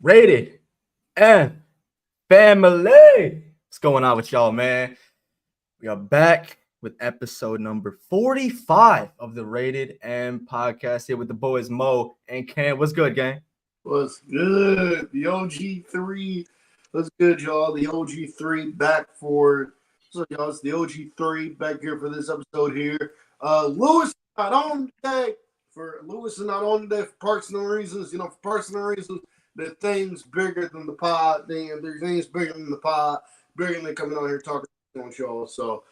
Rated and family. What's going on with y'all, man? We are back with episode number 45 of the Rated M podcast here with the boys Mo and Cam. What's good, gang? What's good? The OG3. What's good, y'all? The OG3 back for. So, y'all, it's the OG3 back here for this episode here. Lewis not on today. Lewis is not on today for personal reasons. For personal reasons, the things bigger than the pod. There's things bigger than the pod, bigger than coming on here talking to y'all. So,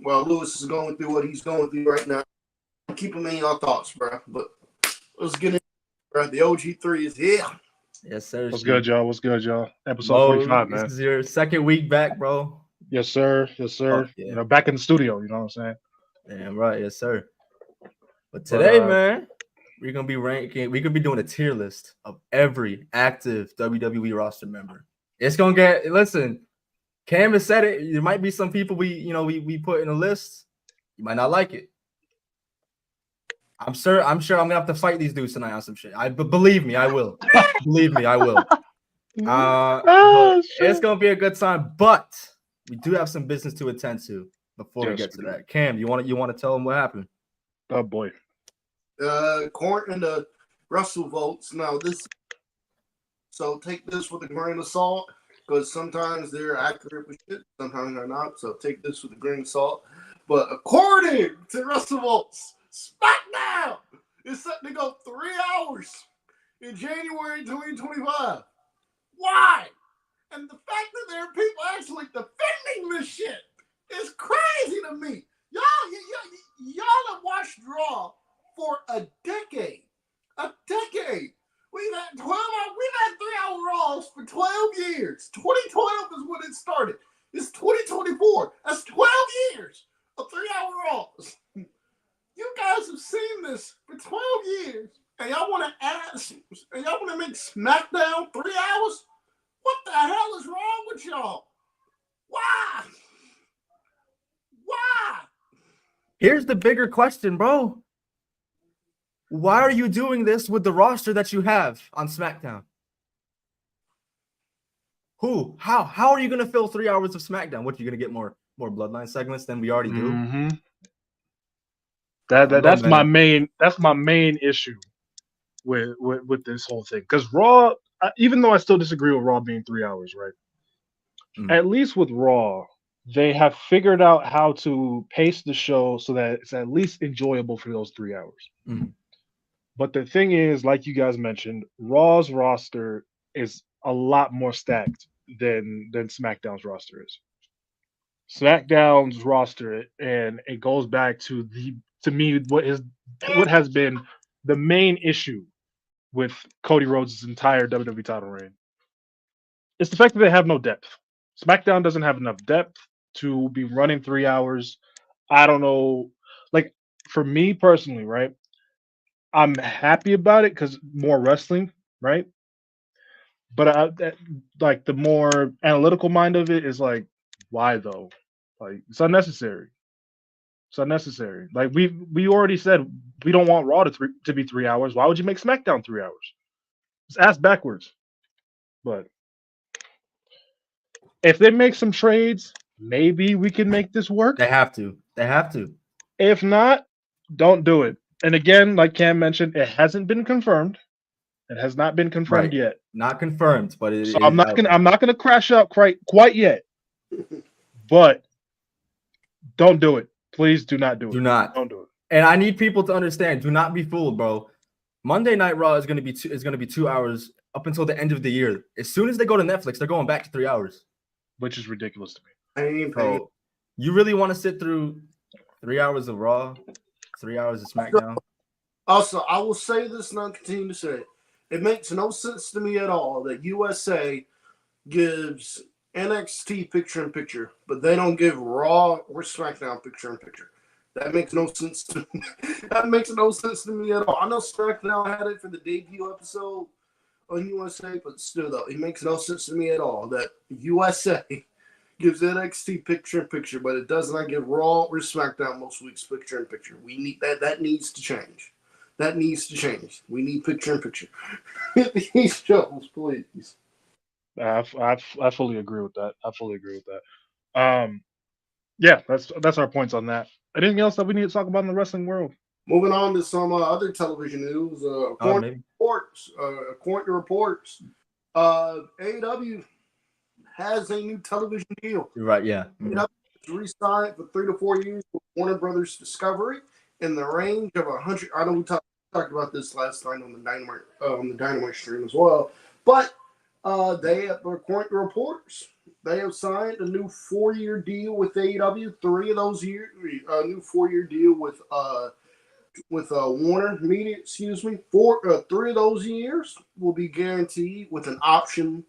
while Lewis is going through what he's going through right now, keep him in your thoughts, bro. But let's get in. Right, the OG3 is here. Yes, sir. What's good, y'all? What's good, y'all? Episode Mo, 45, man. This is your second week back, bro. Yes, sir. Yes, sir. Oh, yeah. Back in the studio, you know what I'm saying? Damn right, yes, sir. But today, man, we're gonna be ranking. We're gonna be doing a tier list of every active WWE roster member. It's gonna get. Listen, Cam has said it. There might be some people we put in a list. You might not like it. I'm sure I'm gonna have to fight these dudes tonight on some shit. But believe me, I will. Believe me, I will. It's gonna be a good time, but we do have some business to attend to before we get to that. Cam, you want to tell them what happened? Oh boy. According to Russell votes, so take this with a grain of salt because sometimes they're accurate with shit, sometimes they're not. So take this with a grain of salt. But according to Russell votes, SmackDown is set to go 3 hours in January 2025. Why? And the fact that there are people actually defending this shit is crazy to me. Y'all have watched Raw for a decade. A decade. We've had 3-hour Raws for 12 years. 2012 is when it started. It's 2024. That's 12 years of 3-hour Raws. You guys have seen this for 12 years, and y'all want to make SmackDown 3 hours? What the hell is wrong with y'all? Why? Here's the bigger question, bro. Why are you doing this with the roster that you have on SmackDown? Who? How are you going to fill 3 hours of SmackDown? What, you're going to get more Bloodline segments than we already do? Mm-hmm. That's my main issue with this whole thing. Because Raw, even though I still disagree with Raw being 3 hours, right? At least with Raw, they have figured out how to pace the show so that it's at least enjoyable for those 3 hours. But the thing is, like you guys mentioned, Raw's roster is a lot more stacked than SmackDown's roster is. SmackDown's roster, and it goes back to me what has been the main issue with Cody Rhodes' entire WWE title reign. It's the fact that they have no depth. SmackDown doesn't have enough depth to be running 3 hours. I don't know. Like, for me personally, right? I'm happy about it because more wrestling, right? But the more analytical mind of it is like, why though? Like, it's unnecessary. It's unnecessary. Like we already said, we don't want Raw to be 3 hours. Why would you make SmackDown 3 hours? It's ass backwards. But if they make some trades, maybe we can make this work. They have to. If not, don't do it. And again, like Cam mentioned, it hasn't been confirmed. It has not been confirmed yet. Not confirmed, but I'm not gonna crash out quite yet. But don't do it. Please do not do it. Don't do it. And I need people to understand. Do not be fooled, bro. Monday Night Raw is gonna be 2 hours up until the end of the year. As soon as they go to Netflix, they're going back to 3 hours, which is ridiculous to me. Bro, you really want to sit through 3 hours of Raw, 3 hours of SmackDown? Also, I will say this and I'll continue to say it. It makes no sense to me at all that USA gives NXT picture-in-picture, but they don't give Raw or SmackDown picture-in-picture. That makes no sense to me. That makes no sense to me at all. I know SmackDown had it for the debut episode on USA, but still, though, it makes no sense to me at all that USA gives NXT picture-in-picture, but it does not give Raw or SmackDown most weeks picture-in-picture. We need that. That needs to change. That needs to change. We need picture-in-picture. These shows, please. I fully agree with that. Yeah, that's our points on that. Anything else that we need to talk about in the wrestling world? Moving on to some other television news. According to reports, AEW has a new television deal. You're right, yeah. AEW re-signed for 3 to 4 years with Warner Brothers Discovery in the range of 100. I know we talked about this last time on the Dynamite stream as well, but they have, according to reports, they have signed a new 4-year deal with AEW. 3 of those years, a new 4-year deal with Warner Media. 3 of those years will be guaranteed with an option,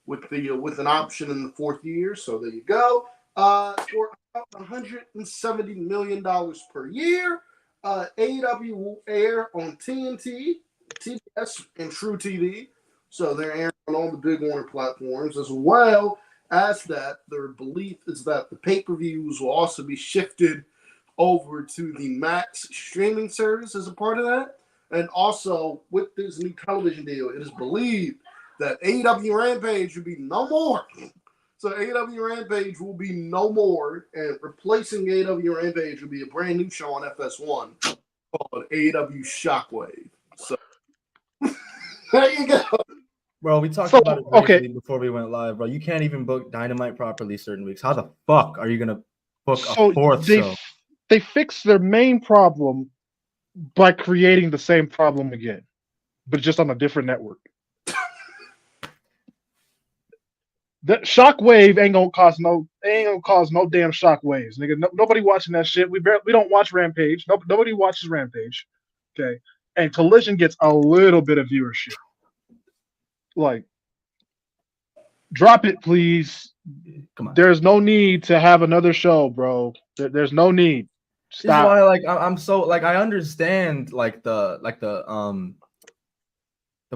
with an option in the 4th year. So there you go. For about $170 million per year. AEW will air on TNT, TBS, and True TV. So they're airing on all the big Warner platforms, as well as that their belief is that the pay-per-views will also be shifted over to the Max streaming service as a part of that. And also, with this new television deal, it is believed that AEW Rampage will be no more. So AEW Rampage will be no more, and replacing AEW Rampage will be a brand new show on FS1 called AEW Shockwave. So there you go. Bro, we talked about it briefly before we went live, bro. You can't even book Dynamite properly certain weeks. How the fuck are you gonna book a 4th show? They fixed their main problem by creating the same problem again, but just on a different network. That Shockwave ain't gonna cause no damn shockwaves, nigga. Nobody watching that shit. We don't watch Rampage. Nobody watches Rampage. Okay, and Collision gets a little bit of viewership. Like, drop it, please. Come on. There's no need to have another show, bro. There's no need. Stop. This is why, I'm so I understand the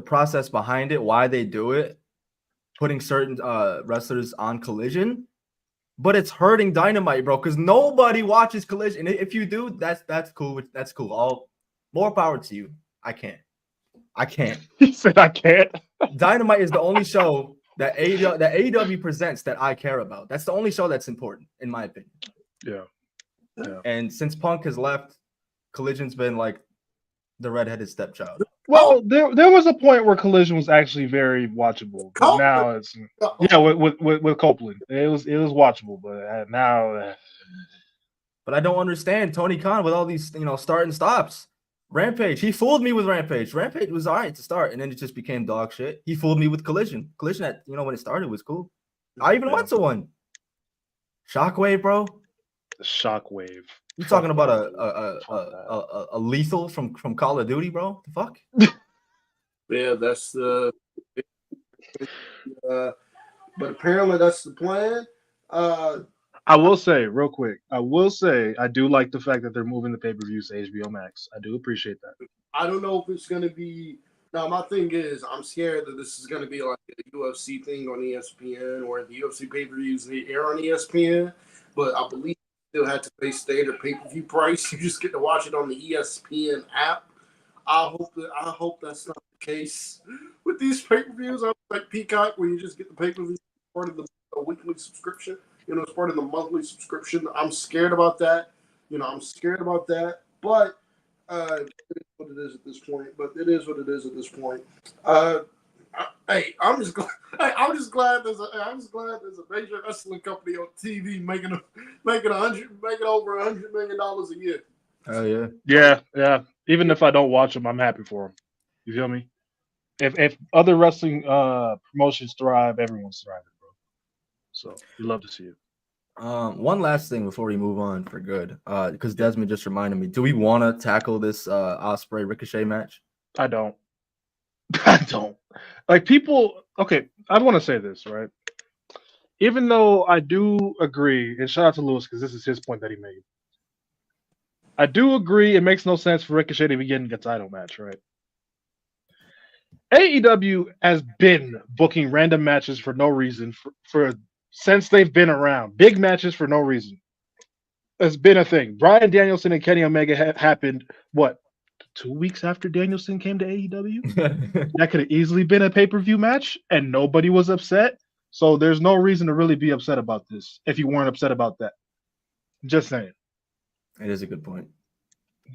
process behind it, why they do it, putting certain wrestlers on Collision, but it's hurting Dynamite, bro, because nobody watches Collision. And if you do, that's cool. That's cool. More power to you. I can't. He said I can't. Dynamite is the only show that AEW presents that I care about. That's the only show that's important, in my opinion. Yeah. And since Punk has left, Collision's been like the redheaded stepchild. Well, there was a point where Collision was actually very watchable, but now it's with Copeland. It was watchable, but now. But I don't understand Tony Khan with all these start and stops. Rampage, he fooled me with Rampage. Rampage was all right to start, and then it just became dog shit. He fooled me with Collision. Collision, at when it started, was cool. I even went to one. Shockwave, bro. Shockwave. You talking about a lethal from Call of Duty, bro? The fuck? Yeah, that's the. But apparently that's the plan. I will say real quick. I do like the fact that they're moving the pay-per-views to HBO Max. I do appreciate that. I don't know if it's gonna be. Now my thing is, I'm scared that this is gonna be like a UFC thing on ESPN, or the UFC pay-per-views they air on ESPN. But I believe you still had to pay standard pay-per-view price. You just get to watch it on the ESPN app. I hope that's not the case with these pay-per-views. I'm like Peacock, where you just get the pay-per-view part of the weekly subscription. It's part of the monthly subscription. I'm scared about that. But it is what it is at this point. I'm just glad there's a major wrestling company on TV making over $100 million a year. Oh yeah. Yeah. Even if I don't watch them, I'm happy for them. You feel me? If other wrestling promotions thrive, everyone's thriving, bro. So you love to see it. One last thing before we move on for good, because Desmond just reminded me. Do we want to tackle this Ospreay Ricochet match? I don't. Like people. Okay, I want to say this, right? Even though I do agree, and shout out to Lewis because this is his point that he made. I do agree. It makes no sense for Ricochet to be getting a title match, right? AEW has been booking random matches for no reason for since they've been around. Big matches for no reason. It's been a thing. Bryan Danielson and Kenny Omega happened, 2 weeks after Danielson came to AEW. That could have easily been a pay-per-view match, and nobody was upset. So there's no reason to really be upset about this if you weren't upset about that. Just saying. It is a good point.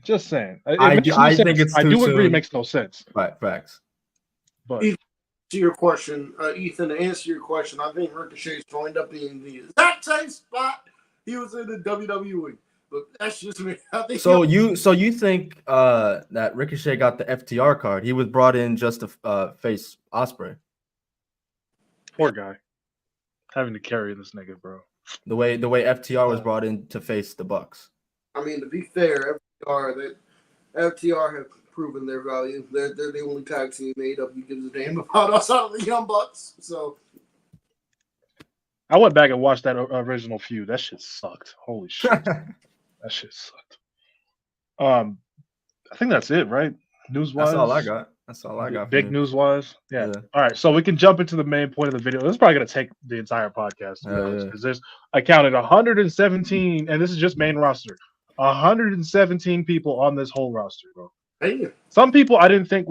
Just saying. I think it's I too do agree. soon. It makes no sense. Right, facts. But to your question, Ethan, to answer your question, I think Ricochet's going to end up being the exact same spot he was in the WWE. But that's just me. I think so you think that Ricochet got the FTR card? He was brought in just to face Ospreay. poor guy, having to carry this nigga, bro. The way FTR was brought in to face the Bucks. I mean, to be fair, FTR have proven their value. They're the only tag team AEW gives a damn about us out of the Young Bucks. So I went back and watched that original feud. That shit sucked. Holy shit. That shit sucked. I think that's it, right? News-wise. That's all I got. Big news-wise. Yeah. All right, so we can jump into the main point of the video. This is probably going to take the entire podcast, to be honest, because I counted 117, and this is just main roster. 117 people on this whole roster, bro. hey, Some people I didn't think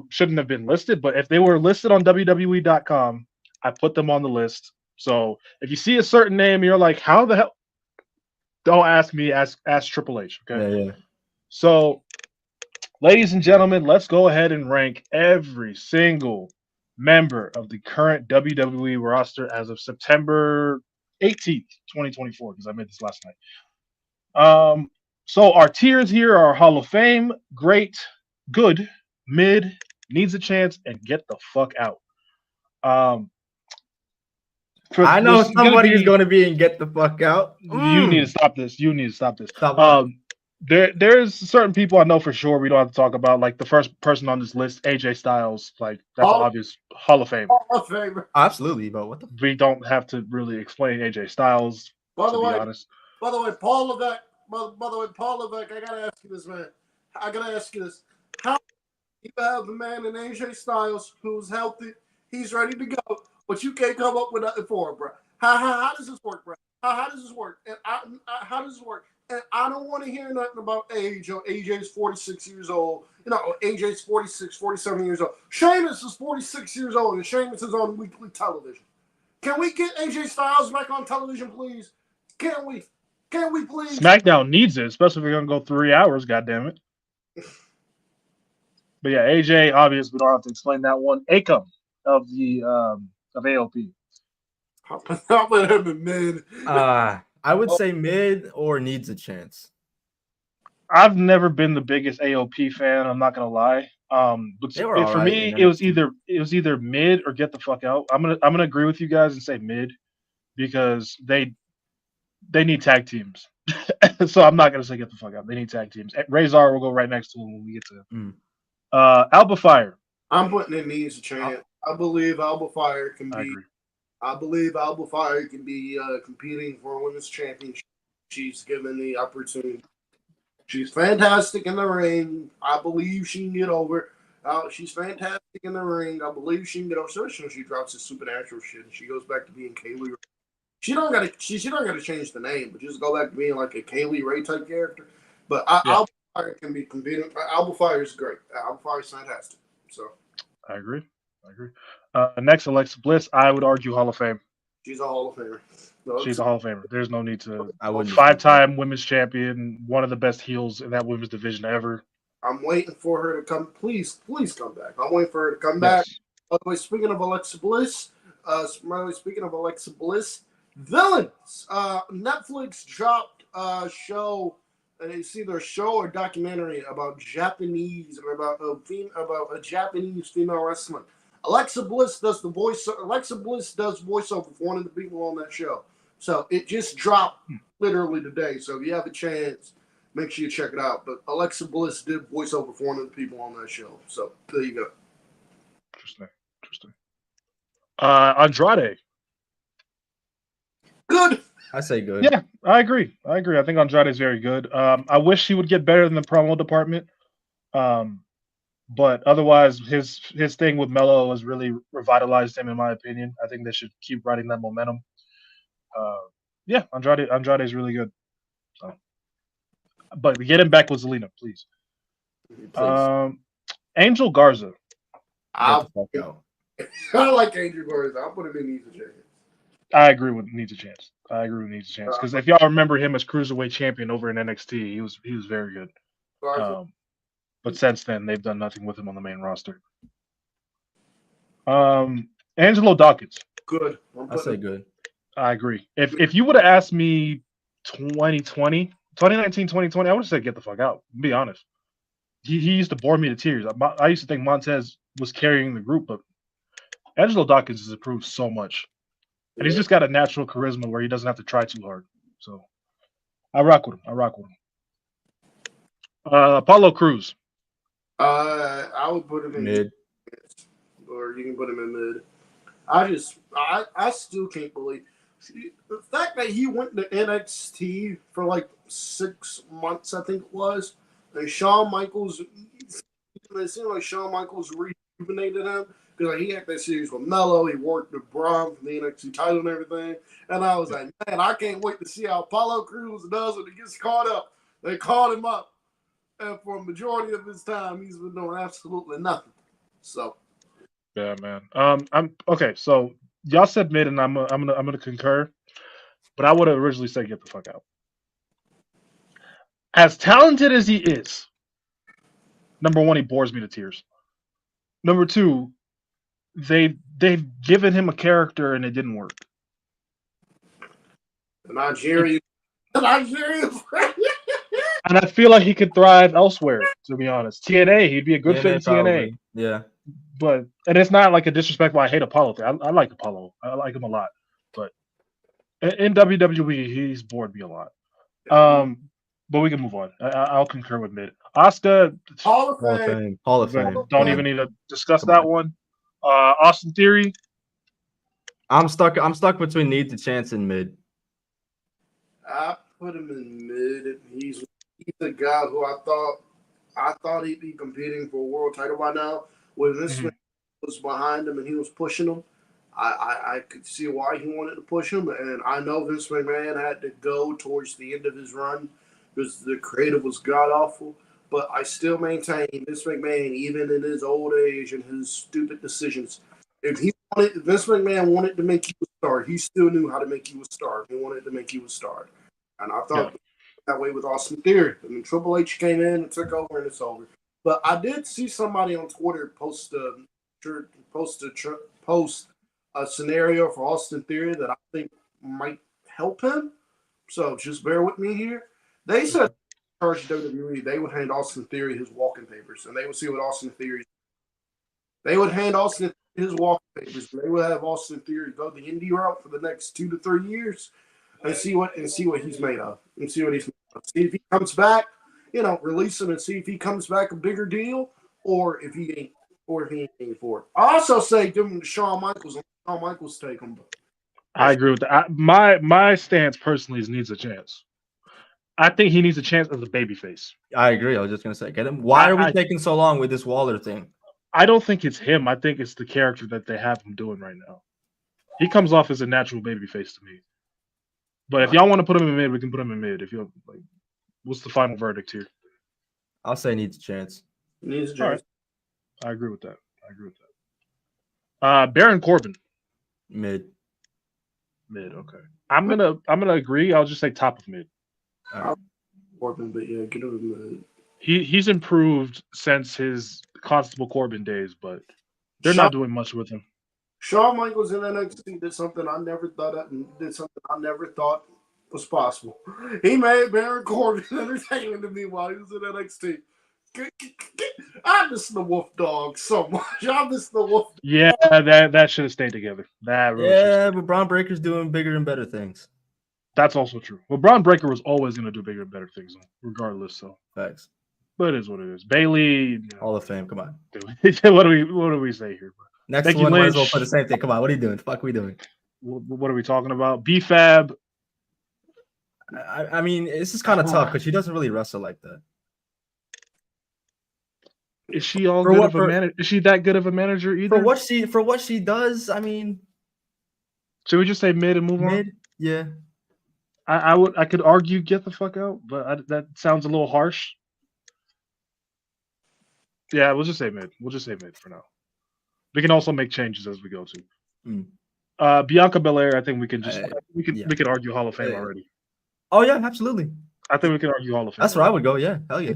shouldn't have been listed, but if they were listed on WWE.com, I put them on the list. So if you see a certain name, you're like, how the hell? Don't ask me, ask Triple H. Okay. Yeah. So, ladies and gentlemen, let's go ahead and rank every single member of the current WWE roster as of September 18th, 2024, because I made this last night. So our tiers here are Hall of Fame, great, good, mid, needs a chance, and get the fuck out. I know somebody's going to be in get the fuck out. You need to stop this. Stop. There's certain people I know for sure we don't have to talk about. Like the first person on this list, AJ Styles. Like that's obvious Hall of Fame. Hall of Fame. Absolutely, but what the? We don't have to really explain AJ Styles. By the way, Paul Levesque. I gotta ask you this, man. How you have the man in AJ Styles who's healthy, he's ready to go, but you can't come up with nothing for him, bro? How does this work, bro? How does this work? And how does this work? And I don't want to hear nothing about age. AJ's 46 years old. AJ's 46, 47 years old. Sheamus is 46 years old, and Sheamus is on weekly television. Can we get AJ Styles back on television, please? Can we please? SmackDown needs it, especially if we're gonna go 3 hours. God damn it! But yeah, AJ, obvious. We don't have to explain that one. Akam of the of AOP. I'll put him in mid. I would say mid or needs a chance. I've never been the biggest AOP fan. I'm not gonna lie. But for me, it was either mid or get the fuck out. I'm gonna agree with you guys and say mid because they need tag teams. So I'm not gonna say get the fuck out. They need tag teams. Razor will go right next to him when we get to him. Alba Fire. I'm putting in needs a chance. I believe Alba Fire can be. I believe Alba Fire can be competing for a women's championship. She's given the opportunity. She's fantastic in the ring. I believe she can get over. She's fantastic in the ring. I believe she can get over. Especially when she drops the supernatural shit and she goes back to being Kaylee Ray. She don't gotta change the name, but just go back to being like a Kaylee Ray type character. But Alba Fire can be competing. Alba Fire is great. Alba Fire is fantastic. So I agree. Next, Alexa Bliss. I would argue Hall of Fame. She's a Hall of Famer. She's a Hall of Famer. There's no need to. I wouldn't. 5-time women's champion, one of the best heels in that women's division ever. I'm waiting for her to come. Please come back. I'm waiting for her to come back. By the way, speaking of Alexa Bliss, Villains. Netflix dropped a show. It's either a show or documentary about Japanese or about a Japanese female wrestling. Alexa Bliss does voiceover for one of the people on that show. So it just dropped literally today. So if you have a chance, make sure you check it out. But Alexa Bliss did voiceover for one of the people on that show. So there you go. Interesting. Andrade. Good. I say good. Yeah, I agree. I think Andrade is very good. I wish he would get better in the promo department. But otherwise, his thing with Melo has really revitalized him, in my opinion. I think they should keep riding that momentum. Andrade is really good. So. But get him back with Zelina, please. Please. Angel Garza. Get I the fuck out. like Angel Garza. I'll put him in needs a chance. I agree with needs a chance. Because if y'all remember him as cruiserweight champion over in NXT, he was very good. Garza. But since then, they've done nothing with him on the main roster. Angelo Dawkins. Good. I say good. I agree. If you would have asked me 2019, 2020, I would have said get the fuck out. To be honest. He used to bore me to tears. I used to think Montez was carrying the group, but Angelo Dawkins has improved so much. And he's just got a natural charisma where he doesn't have to try too hard. So I rock with him. Apollo Crews. I would put him in Mid. or you can put him in mid. I still can't believe the fact that he went to NXT for like 6 months, I think it was. And Shawn Michaels, it seemed like Shawn Michaels rejuvenated him because he had that series with Mello. He worked with Braun for the NXT title and everything. And I was like, man, I can't wait to see how Apollo Crews does when he gets caught up. They caught him up, and for a majority of his time, he's been doing absolutely nothing. So. Yeah, man. I'm okay. So y'all said mid, and I'm gonna concur, but I would have originally said get the fuck out. As talented as he is, number one, he bores me to tears. Number two, they've given him a character and it didn't work. Nigeria. And I feel like he could thrive elsewhere, to be honest. TNA, he'd be a good fit in TNA. Probably. Yeah. But and it's not like a disrespectful. I hate Apollo thing. I like Apollo. I like him a lot. But in WWE, he's bored me a lot. But we can move on. I'll concur with mid. Asuka, Hall of Fame. Hall of Fame. Don't even need to discuss that one. Austin Theory. I'm stuck between need to chance and mid. I put him in mid. He's the guy who I thought he'd be competing for a world title by now. When this man was behind him and he was pushing him, I could see why he wanted to push him. And I know Vince McMahon had to go towards the end of his run because the creative was god awful. But I still maintain Vince McMahon, even in his old age and his stupid decisions, if Vince McMahon wanted to make you a star, he still knew how to make you a star. He wanted to make you a star. And I thought that way with Austin Theory. I mean, Triple H came in and took over, and it's over. But I did see somebody on Twitter post a scenario for Austin Theory that I think might help him. So just bear with me here. They said charge WWE, they would hand Austin Theory his walking papers, and they would see what Austin Theory. They would hand Austin his walking papers. They would have Austin Theory go the indie route for the next 2 to 3 years, and see what he's made of, and see what he's made of. See if he comes back, release him and see if he comes back a bigger deal, or if he ain't for it. I also say give him to Shawn Michaels, and Shawn Michaels take him. I agree with that. My stance personally is needs a chance. I think he needs a chance as a babyface. I agree. I was just gonna say, get him. Why are we taking so long with this Waller thing? I don't think it's him. I think it's the character that they have him doing right now. He comes off as a natural babyface to me. But if y'all want to put him in mid, we can put him in mid. If you like, what's the final verdict here? I'll say needs a chance. Needs a chance. Right. I agree with that. Baron Corbin. Mid. Okay. I'm gonna agree. I'll just say top of mid. Corbin, but yeah, get him in mid. He's improved since his Constable Corbin days, but they're not doing much with him. Shawn Michaels in NXT did something I never thought was possible. He made Baron Corbin entertaining to me while he was in NXT. I miss the Wolf Dog so much. I miss the Wolf. Yeah, that should have stayed together. That really but Braun Breaker's doing bigger and better things. That's also true. Well, Braun Breaker was always going to do bigger and better things, regardless. So facts. But it is what it is. Bailey, Hall of Fame. Come on. What do we say here? Bro? Next Becky one, might as Lynch. well for the same thing. Come on, what are you doing? Fuck, we doing? What are we talking about? B-Fab. I mean, this is kind of tough because she doesn't really wrestle like that. Is she all good of a manager? Is she that good of a manager either? For what she does, I mean, should we just say mid and move on? Yeah. I could argue get the fuck out, but that sounds a little harsh. Yeah, we'll just say mid. We'll just say mid for now. We can also make changes as we go too. Bianca Belair, I think we can just we can argue Hall of Fame already. Oh yeah, absolutely. I think we can argue Hall of Fame. That's where I would go. Yeah, hell yeah.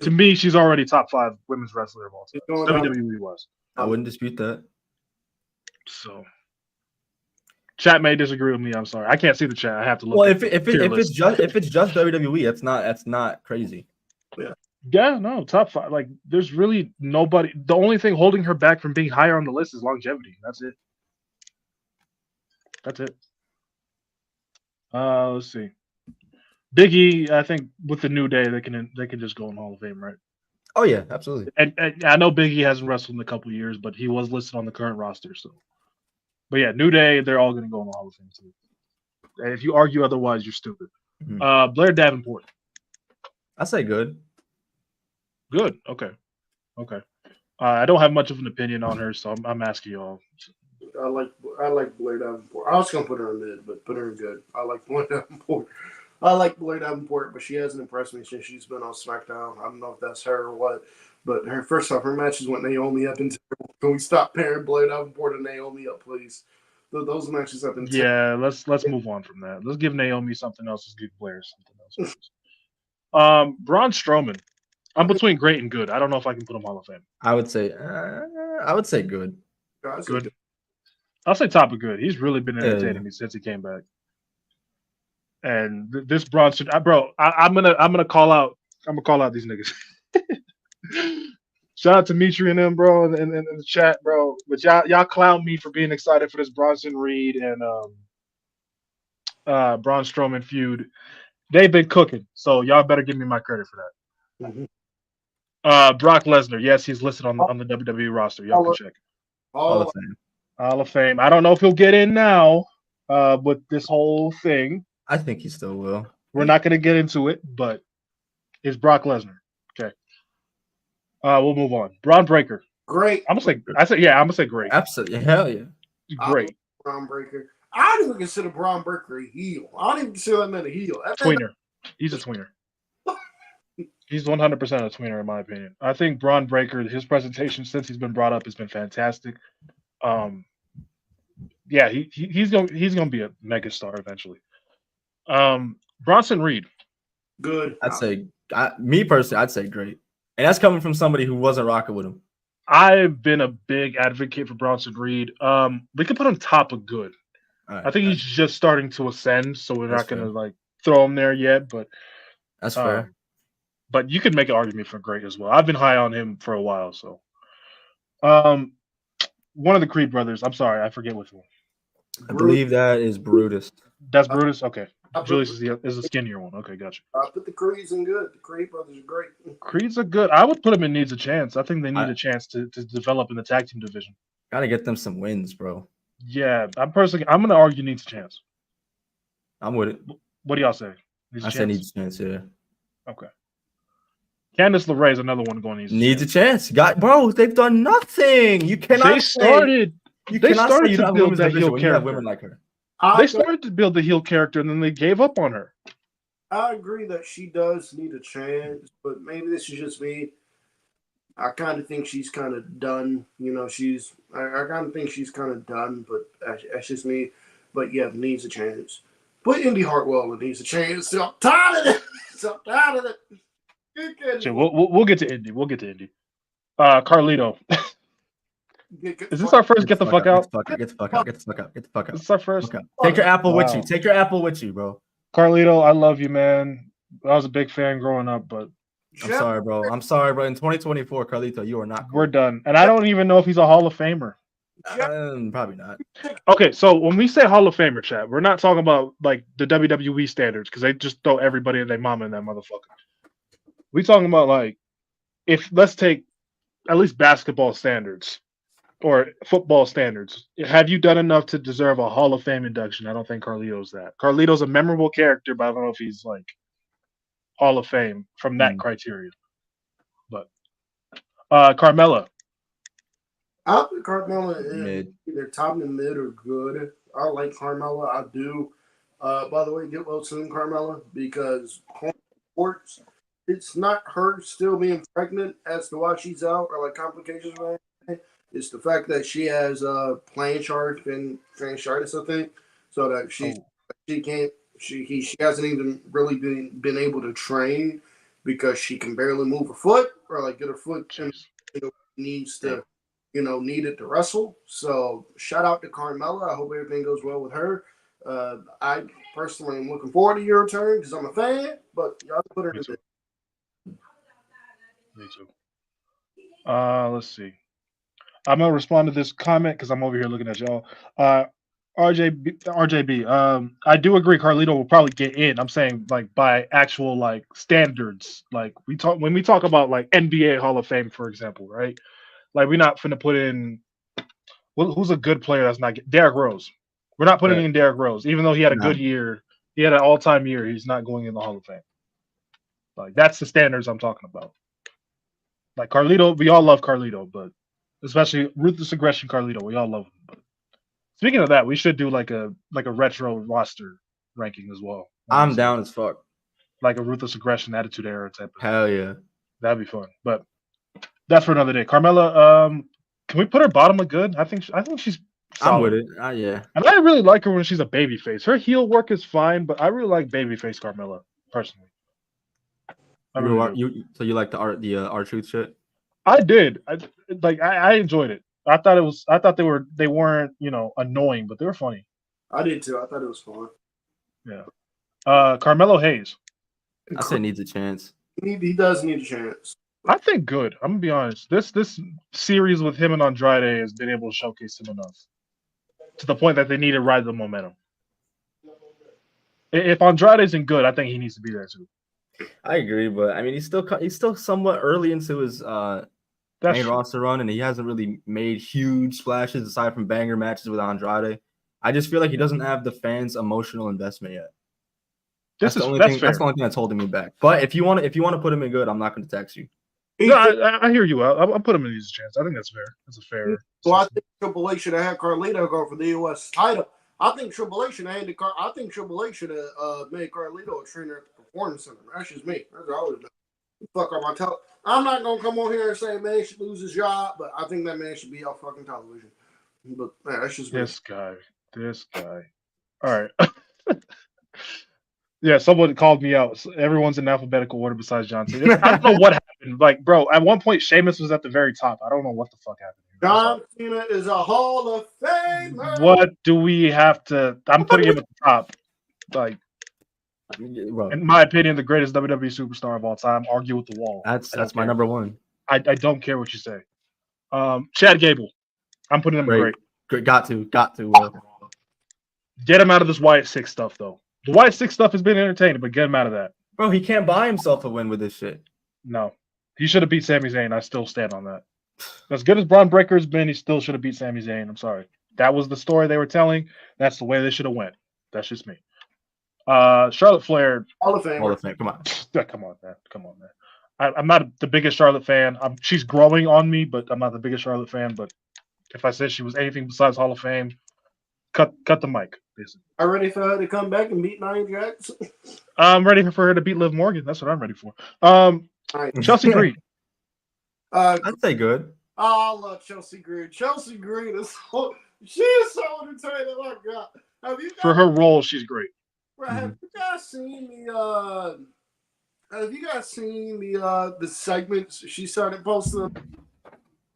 To me, she's already top 5 women's wrestler of all time. WWE was. I wouldn't dispute that. So, chat may disagree with me. I'm sorry, I can't see the chat. I have to look. Well, if it's just WWE, that's not crazy. Yeah, no, top 5. Like, there's really nobody. The only thing holding her back from being higher on the list is longevity. That's it. Let's see. Big E, I think with the New Day, they can just go in Hall of Fame, right? Oh yeah, absolutely. And I know Big E hasn't wrestled in a couple of years, but he was listed on the current roster. So, but yeah, New Day, they're all going to go in the Hall of Fame too. And if you argue otherwise, you're stupid. Blair Davenport. I say good. Good. Okay. I don't have much of an opinion on her, so I'm asking y'all. I like Blair Davenport. I was gonna put her in mid, but put her in good. I like Blair Davenport. But she hasn't impressed me since she's been on SmackDown. I don't know if that's her or what, but her matches went Naomi up into. Can we stop pairing Blair Davenport and Naomi up, please? Those matches have been. Yeah, let's move on from that. Let's give Naomi something else. Let's give Blair something else. Braun Strowman. I'm between great and good. I don't know if I can put him Hall of Fame. I would say good. Good. I'll say top of good. He's really been entertaining me since he came back. And this Braun, bro, I'm gonna call out these niggas. Shout out to Mitri and them, bro, in the chat, bro. But y'all clown me for being excited for this Bronson Reed and Braun Strowman feud. They've been cooking, so y'all better give me my credit for that. Mm-hmm. Brock Lesnar, yes, he's listed on the WWE roster. Y'all can check. Hall of Fame. I don't know if he'll get in now with this whole thing. I think he still will. We're not going to get into it, but it's Brock Lesnar. Okay. We'll move on. Braun Breaker. Great. I'm gonna say great. Absolutely. Hell yeah. Great. Braun Breaker. I don't even consider Braun Breaker a heel. I don't even consider that man a heel. Tweener. He's a tweener. He's 100% a tweener, in my opinion. I think Braun Breaker, his presentation since he's been brought up has been fantastic. Yeah, he's gonna be a mega star eventually. Bronson Reed. Good. I'd say great. And that's coming from somebody who wasn't rocking with him. I've been a big advocate for Bronson Reed. We could put him top of good. Right, I think he's just starting to ascend, so we're not gonna like throw him there yet, but that's fair. But you could make an argument for great as well. I've been high on him for a while, so one of the Creed brothers. I'm sorry, I forget which one. I believe that is Brutus. That's Brutus? Okay. Julius is the skinnier one. Okay, gotcha. I put the Creeds in good. The Creed brothers are great. Creeds are good. I would put them in needs a chance. I think they need a chance to develop in the tag team division. Gotta get them some wins, bro. Yeah, I'm gonna argue needs a chance. I'm with it. What do y'all say? I say needs a chance, yeah. Okay. Candice LeRae is another one going needs a chance. Bro, they've done nothing. You cannot. They started to build that heel character. Women like her. They started to build the heel character, and then they gave up on her. I agree that she does need a chance, but maybe this is just me. I kind of think she's kind of done. You know, I kind of think she's kind of done, but that's just me. But yeah, needs a chance. But Indy Hartwell needs a chance. So I'm tired of it. Sure, we'll get to Indy. Carlito. Is this our first get the fuck out? Get the fuck out. This is our first. Take your Apple with you. Take your Apple with you, bro. Carlito, I love you, man. I was a big fan growing up, but I'm sorry, bro. In 2024, Carlito, you are not. We're done. And I don't even know if he's a Hall of Famer. Probably not. Okay, so when we say Hall of Famer, chat, we're not talking about like the WWE standards because they just throw everybody and their mama in that motherfucker. We talking about like let's take at least basketball standards or football standards. Have you done enough to deserve a Hall of Fame induction? I don't think Carlito's that. Carlito's a memorable character, but I don't know if he's like Hall of Fame from that criteria. But Carmella. I put Carmella in either top and mid or good. I like Carmella. I do. By the way, get well soon, Carmella, because sports it's not her still being pregnant as to why she's out or like complications or anything. It's the fact that she has playing charge and fasciitis, I think, so that she can't she hasn't even really been able to train because she can barely move her foot or like get her foot in, needs to needed to wrestle. So shout out to Carmella. I hope everything goes well with her. I personally am looking forward to your return because I'm a fan, but y'all put her in the Me too. Let's see. I'm gonna respond to this comment because I'm over here looking at y'all. RJB. I do agree. Carlito will probably get in. I'm saying like by actual like standards. Like when we talk about like NBA Hall of Fame, for example, right? Like we're not finna put in who's a good player that's not Derrick Rose. We're not putting in Derrick Rose, even though he had a good year. He had an all-time year. He's not going in the Hall of Fame. Like that's the standards I'm talking about. Like Carlito, we all love Carlito, but especially ruthless aggression Carlito, we all love him. But speaking of that, we should do like a retro roster ranking as well. I'm down as fuck. Like a ruthless aggression attitude era type of Hell yeah. That'd be fun. But that's for another day. Carmella, can we put her bottom of good? I think she's solid. I'm with it. Yeah. And I really like her when she's a babyface. Her heel work is fine, but I really like babyface Carmella personally. So you like the R-Truth shit? I did. I enjoyed it. I thought they weren't annoying, but they were funny. I did too. I thought it was fun. Yeah. Carmelo Hayes. I say needs a chance. He does need a chance. I think good. I'm gonna be honest. This series with him and Andrade has been able to showcase him enough to the point that they need to ride the momentum. If Andrade isn't good, I think he needs to be there too. I agree, but I mean, he's still somewhat early into his main roster run, and he hasn't really made huge splashes aside from banger matches with Andrade. I just feel like he doesn't have the fans' emotional investment yet. That's the only thing that's holding me back. But if you want to put him in good, I'm not going to text you. No, I hear you. I'll put him in his chance. I think that's fair. That's a fair. So I think Triple H should have had Carlito go for the U.S. title. I think Triple H should have made Carlito a trainer at the Performance Center. That's just me. That's all I would have done. Fuck up my television. I'm not gonna come on here and say man should lose his job, but I think that man should be off fucking television. But man, that's just this guy. All right. Yeah, someone called me out. So everyone's in alphabetical order besides John Cena. I don't know what happened. Like, bro, at one point, Sheamus was at the very top. I don't know what the fuck happened. John Cena is a Hall of Famer. What do we have to? I'm putting him at the top. Like, in my opinion, the greatest WWE superstar of all time. Argue with the wall. That's my number one. I don't care what you say. Chad Gable. I'm putting him great. Got to. Get him out of this Wyatt 6 stuff, though. The Wyatt 6 stuff has been entertaining, but get him out of that. Bro, he can't buy himself a win with this shit. No. He should have beat Sami Zayn. I still stand on that. As good as Braun Breaker has been, he still should have beat Sami Zayn. I'm sorry. That was the story they were telling. That's the way they should have went. That's just me. Charlotte Flair. Hall of Fame. Come on, man. I'm not the biggest Charlotte fan. She's growing on me, but I'm not the biggest Charlotte fan. But if I said she was anything besides Hall of Fame, cut the mic. Basically. I'm ready for her to come back and beat Nia Jax. I'm ready for her to beat Liv Morgan. That's what I'm ready for. Chelsea Green. I'd say good. I love Chelsea Green. Chelsea Green is she is so entertaining. Oh my God. For her role, she's great. Right, have you guys seen the segments she started posting?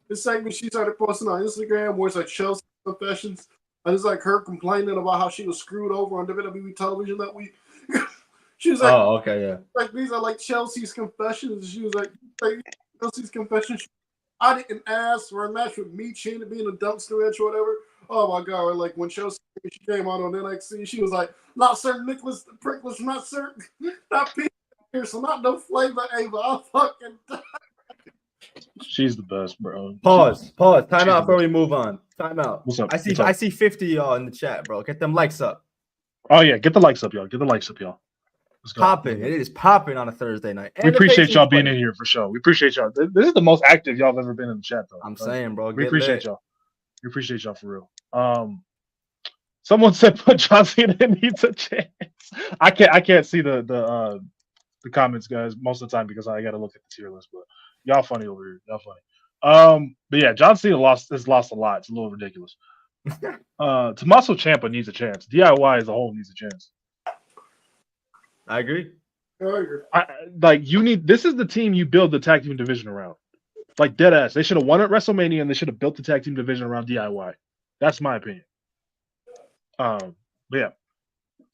The segment she started posting on Instagram where it's like Chelsea confessions. And it's like her complaining about how she was screwed over on WWE television that week. She was like, "Oh, okay, yeah." Like these are like Chelsea's confessions. She was like Chelsea's confessions. I didn't ask for a match with me to be in a dumpster match or whatever. Oh my God! Or like when Chelsea she came out on NXT, she was like, "Not Sir Nicholas the Pricklish, not Peter Pearson, not no Flavor Ava." I fucking died. She's the best, bro. Pause. Time out before we move on. Time out. What's up? I see 50 y'all in the chat, bro. Get them likes up. Oh yeah, get the likes up, y'all. Let's go. Popping. It is popping on a Thursday night. We appreciate y'all being in here for sure. We appreciate y'all. This is the most active y'all have ever been in the chat, though. I'm saying, bro. We appreciate y'all. We appreciate y'all for real. Someone said put John Cena needs a chance. I can't see the the comments, guys, most of the time because I got to look at the tier list. But y'all funny over here. Y'all funny. But yeah, John Cena has lost a lot. It's a little ridiculous. Tommaso Ciampa needs a chance. DIY as a whole needs a chance. I agree. This is the team you build the tag team division around. Like dead ass. They should have won at WrestleMania and they should have built the tag team division around DIY. That's my opinion. But yeah.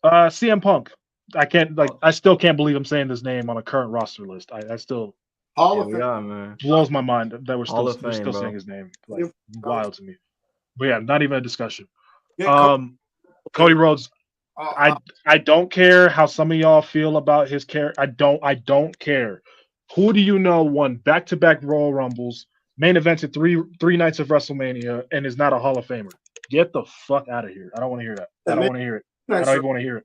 CM Punk. I still can't believe I'm saying this name on a current roster list. I still man. Blows my mind that we're still Fame, saying his name. Like wild to me. But yeah, not even a discussion. Cody Rhodes. I don't care how some of y'all feel about his character. I don't care. Who do you know won back-to-back Royal Rumbles, main events at three nights of WrestleMania, and is not a Hall of Famer? Get the fuck out of here. I don't want to hear that. I don't want to hear it. I don't even want to hear it.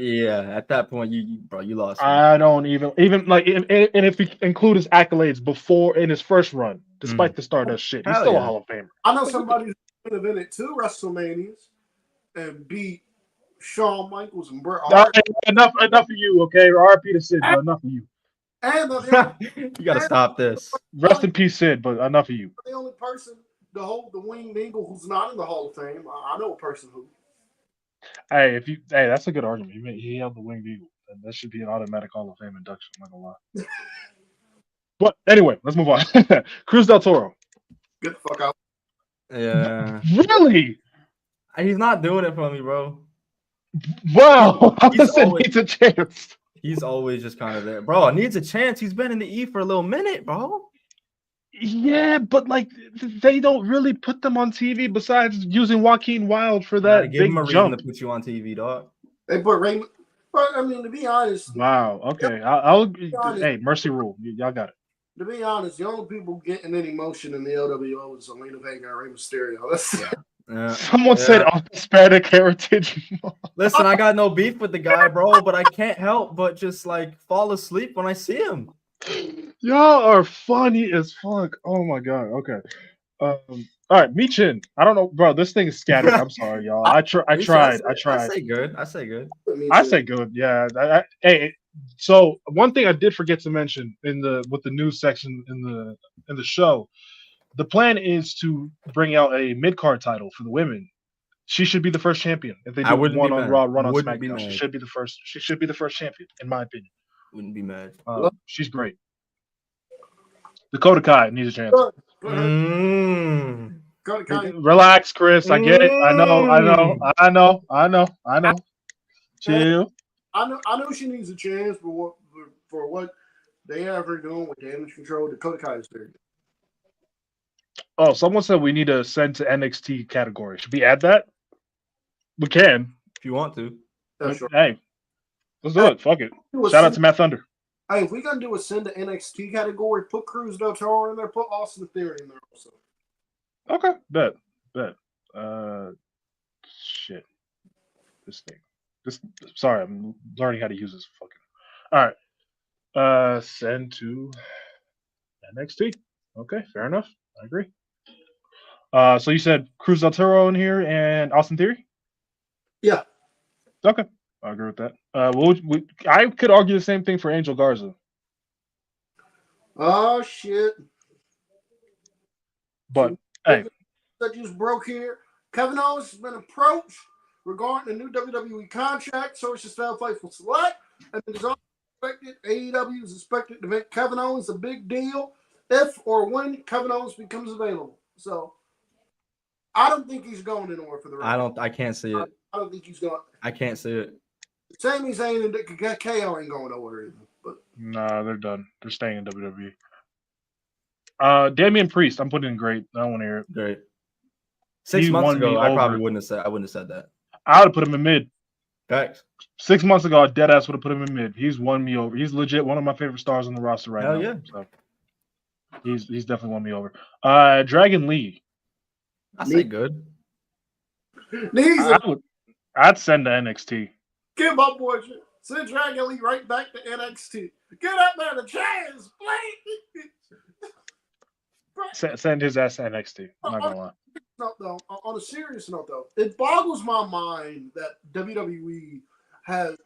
Yeah, at that point, you lost. I don't even like, and if you include his accolades before in his first run, despite the Stardust shit, he's still a Hall of Famer. I know somebody who's been invented 2 WrestleManias and beat Shawn Michaels and Bret Hart. Enough of you, okay? RP to Sid, but enough of you. And you gotta stop this. Rest in peace, Sid, but enough of you. The only person to hold the winged eagle who's not in the Hall of Fame. I know a person who. Hey, that's a good argument. He held the winged eagle, and that should be an automatic Hall of Fame induction. I'm not gonna lie. But anyway, let's move on. Cruz del Toro. Get the fuck out. Yeah. Really? He's not doing it for me, bro. Wow. Needs a chance. He's always just kind of there. Bro, needs a chance. He's been in the E for a little minute, bro. Yeah, but like they don't really put them on TV besides using Joaquin Wilde for that give big him a jump. reason to put you on TV, dog. They put Raymond. But I mean, to be honest. Wow. Okay. I'll hey, mercy rule. Y'all got it. To be honest, the only people getting any motion in the LWO is Zelina Vega and Rey Mysterio. Someone said Hispanic heritage. Listen, I got no beef with the guy, bro, but I can't help but just like fall asleep when I see him. Y'all are funny as fuck. Oh my god. Okay. All right, Michin. I don't know, bro. This thing is scattered. I'm sorry, y'all. I tried. I say good. I say good. Yeah. Hey, so one thing I did forget to mention with the news section in the show, the plan is to bring out a mid-card title for the women. She should be the first champion. If they do one on Raw, run on SmackDown, she should be the first. She should be the first champion, in my opinion. Wouldn't be mad. She's great. Dakota Kai needs a chance. Relax, Chris. I get it. I know. Chill. I know she needs a chance for what they have her doing with Damage Control. Dakota Kai is very good. Oh, someone said we need to send to NXT category. Should we add that? We can. If you want to. Hey, let's do it. Fuck it. Shout out to Matt Thunder. Hey, if we're going to do a send to NXT category, put Cruz del Toro in there, put Austin Theory in there also. Okay, bet. Shit. This thing. Sorry, I'm learning how to use this fucking. All right. Send to NXT. Okay, fair enough. I agree. So you said Cruz del Toro in here and Austin Theory? Yeah. Okay. I agree with that. I could argue the same thing for Angel Garza. Oh, shit. But, hey. That just broke here. Kevin Owens has been approached regarding the new WWE contract. Sources tell Faithful Select. And it is expected, AEW is expected to make Kevin Owens a big deal if or when Kevin Owens becomes available. So, I don't think he's going anywhere for the rest. I can't see it. I don't think he's going. I can't see it. Sami Zayn and KO ain't going nowhere either. But nah, they're done. They're staying in WWE. Damian Priest, I'm putting in great. I don't want to hear it. Great. 6 months ago, I probably wouldn't have said that. I would have put him in mid. Facts. 6 months ago, I dead ass would have put him in mid. He's won me over. He's legit one of my favorite stars on the roster right now. Hell yeah. So he's definitely won me over. Dragon Lee. I say good. I'd send to NXT. Give my boy. Send Dragon Lee right back to NXT. Get that man a chance, please. Send his ass to NXT. I'm not gonna lie. No, though, on a serious note, though, it boggles my mind that WWE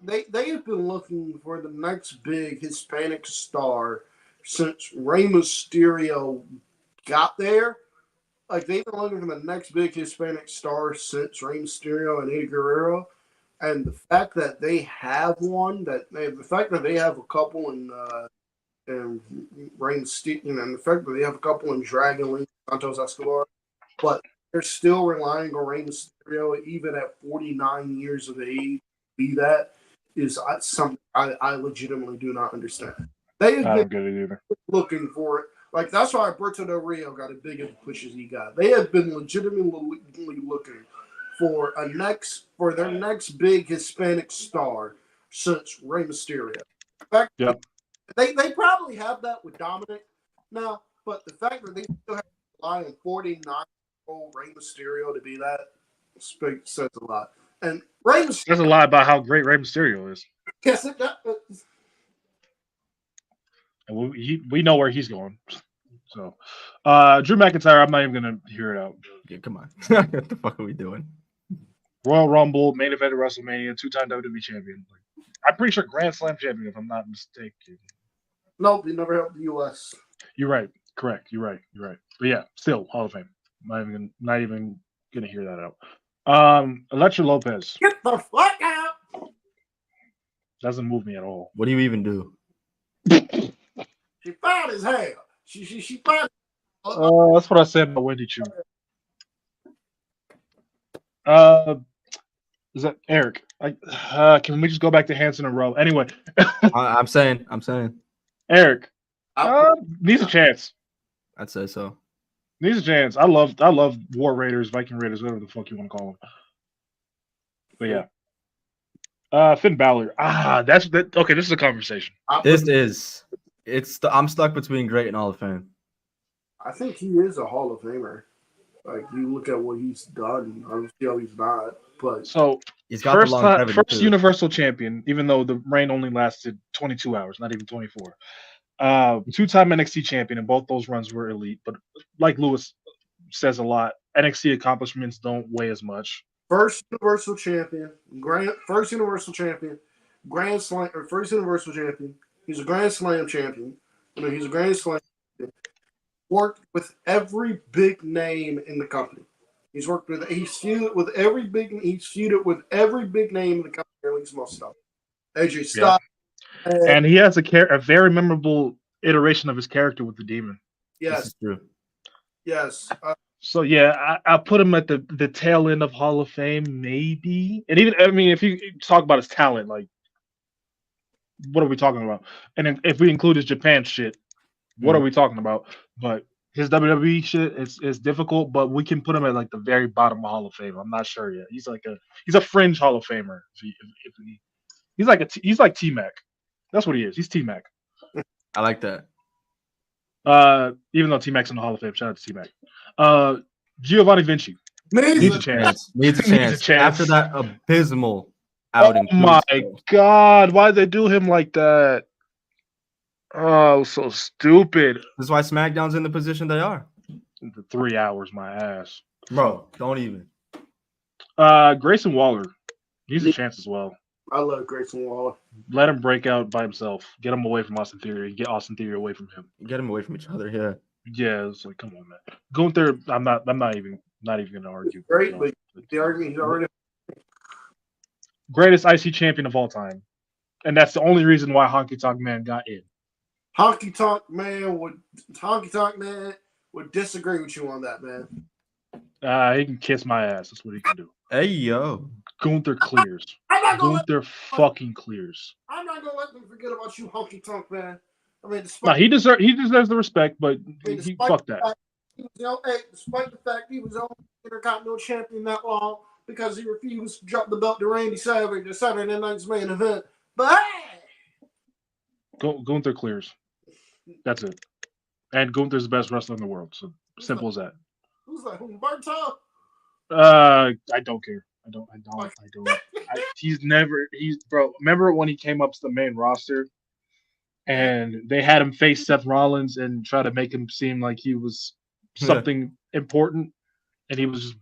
they have been looking for the next big Hispanic star since Rey Mysterio got there. Like they've been looking for the next big Hispanic star since Rey Mysterio and Eddie Guerrero, and the fact that they have one, the fact that they have a couple in Rey Mysterio, and the fact that they have a couple in Dragon Lee, Santos Escobar, but they're still relying on Rey Mysterio even at 49 years of age. Be that is something I legitimately do not understand. They have been looking for it. Like that's why Alberto Del Rio got as big of a push as he got. They have been legitimately looking for their next big Hispanic star since Rey Mysterio. In fact, they probably have that with Dominic now, but the fact that they still have to rely on 49-year-old Rey Mysterio to be that says a lot. And Rey Mysterio says a lot about how great Rey Mysterio is. Yes, it does. And we know where he's going. So, Drew McIntyre, I'm not even going to hear it out. Yeah, come on. What the fuck are we doing? Royal Rumble, main event of WrestleMania, 2-time WWE champion. I'm pretty sure Grand Slam champion, if I'm not mistaken. Nope, he never helped the U.S. You're right. Correct. You're right. But yeah, still Hall of Fame. Not even going to hear that out. Elektra Lopez. Get the fuck out! Doesn't move me at all. What do you even do? She fine as hell. She fine. That's what I said about Wendy Chu. Is that Eric? Can we just go back to Hanson and Rowe? Anyway, I'm saying. Eric needs a chance. I'd say so. Needs a chance. I love War Raiders, Viking Raiders, whatever the fuck you want to call them. But yeah. Finn Balor. That's that. Okay, this is a conversation. I'm stuck between great and Hall of Fame. I think he is a Hall of Famer. Like you look at what he's done, I don't see how he's not. But so he's got first Universal Champion, even though the reign only lasted 22 hours, not even 24. 2-time NXT champion, and both those runs were elite. But like Lewis says a lot, NXT accomplishments don't weigh as much. First Universal Champion, first Universal Champion, Grand Slam, or first Universal Champion. He's a Grand Slam champion. He's a Grand Slam champion. Worked with every big name in the company. He's feuded with every big name in the company, or at least most of them. AJ Styles. Yeah. And he has a very memorable iteration of his character with the Demon. Yes. This is true. Yes. So yeah, I put him at the tail end of Hall of Fame, maybe. And even if you talk about his talent, like what are we talking about? And if we include his Japan shit, what are we talking about? But his WWE shit is difficult, but we can put him at like the very bottom of Hall of Fame. I'm not sure yet. He's a fringe Hall of Famer. He's like T-Mac. That's what he is. He's T-Mac. I like that. Even though T-Mac's in the Hall of Fame, shout out to T-Mac. Giovanni Vinci needs a chance. Needs a chance. After that abysmal outing. Oh my God! Why'd they do him like that? Oh, so stupid. This is why SmackDown's in the position they are. The 3 hours, my ass. Bro, don't even. Grayson Waller needs a chance as well. I love Grayson Waller. Let him break out by himself. Get him away from Austin Theory. Get Austin Theory away from him. Get him away from each other. Yeah. Yeah, it's like, come on, man. Gunther, I'm not even gonna argue. Great, but the argument he's already greatest IC champion of all time, and that's the only reason why Honky Tonk Man got in. Honky Tonk Man would disagree with you on that, man. He can kiss my ass. That's what he can do. Hey yo, Gunther clears. Gunther fucking clears. I'm not gonna let them forget about you, Honky Tonk Man. I mean, he deserves the respect, but he fuck that. Despite the fact he was only Intercontinental Champion that long because he refused to drop the belt to Randy Savage at Saturday Night's main event. But hey, Gunther clears. That's it. And Gunther's the best wrestler in the world. So simple as that. Who's that? Humberto? I don't care. I don't. Bro. Remember when he came up to the main roster, and they had him face Seth Rollins and try to make him seem like he was something important, and he was just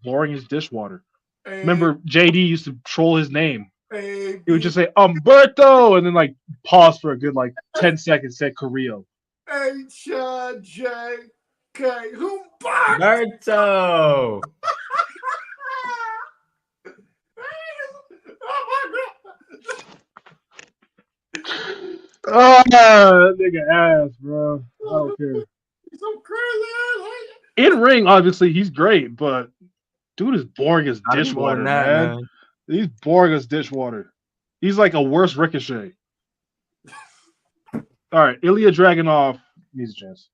blowing his dishwater. Remember, JD used to troll his name Hey, He would just say Umberto, and then like pause for a good like 10 seconds. Say Carrillo. H-I-J-K. Humberto. Berto. Oh, that nigga ass, bro. I don't care. He's so crazy. In ring, obviously, he's great, but dude is boring as Gotta be more dishwater, than that, man. He's boring as dishwater. He's like a worse Ricochet. All right, Ilya Dragunov needs a chance.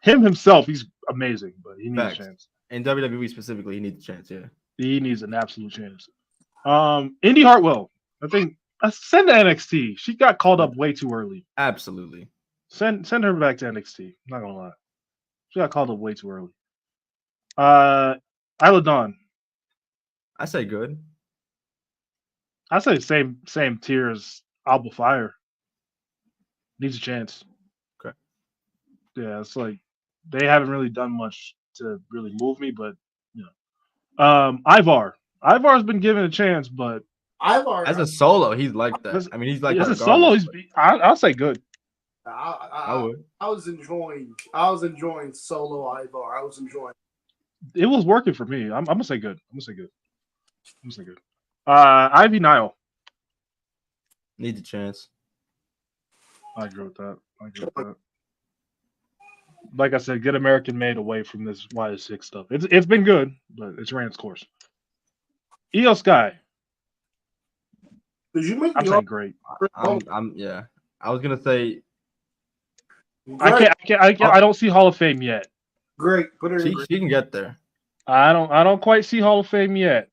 Him himself, he's amazing, but he needs Facts. a chance. In WWE specifically, he needs a chance. Yeah. He needs an absolute chance. Indy Hartwell, I think send to NXT. She got called up way too early. Absolutely. Send her back to NXT. I'm not gonna lie. She got called up way too early. Isla Dawn. I say good. I say same tier as Alba Fire. Needs a chance. Okay. Yeah, it's like they haven't really done much to really move me, but you know. Ivar. Ivar's been given a chance, but Ivar, As a solo, he's like that. I mean, he's like as that a solo, regardless, I'll say good. I would. I was enjoying solo Ivar. I was enjoying. It was working for me. I'm gonna say good. I'm gonna say good. Ivy Nile. Needs a chance. I agree with that. Like I said, get American made away from this YS6 stuff. It's been good, but it's ran its course. Io Sky. Did you make I'm saying great. Yeah. I was gonna say Great. I don't see Hall of Fame yet. Great. Put her in. she can get there. I don't quite see Hall of Fame yet.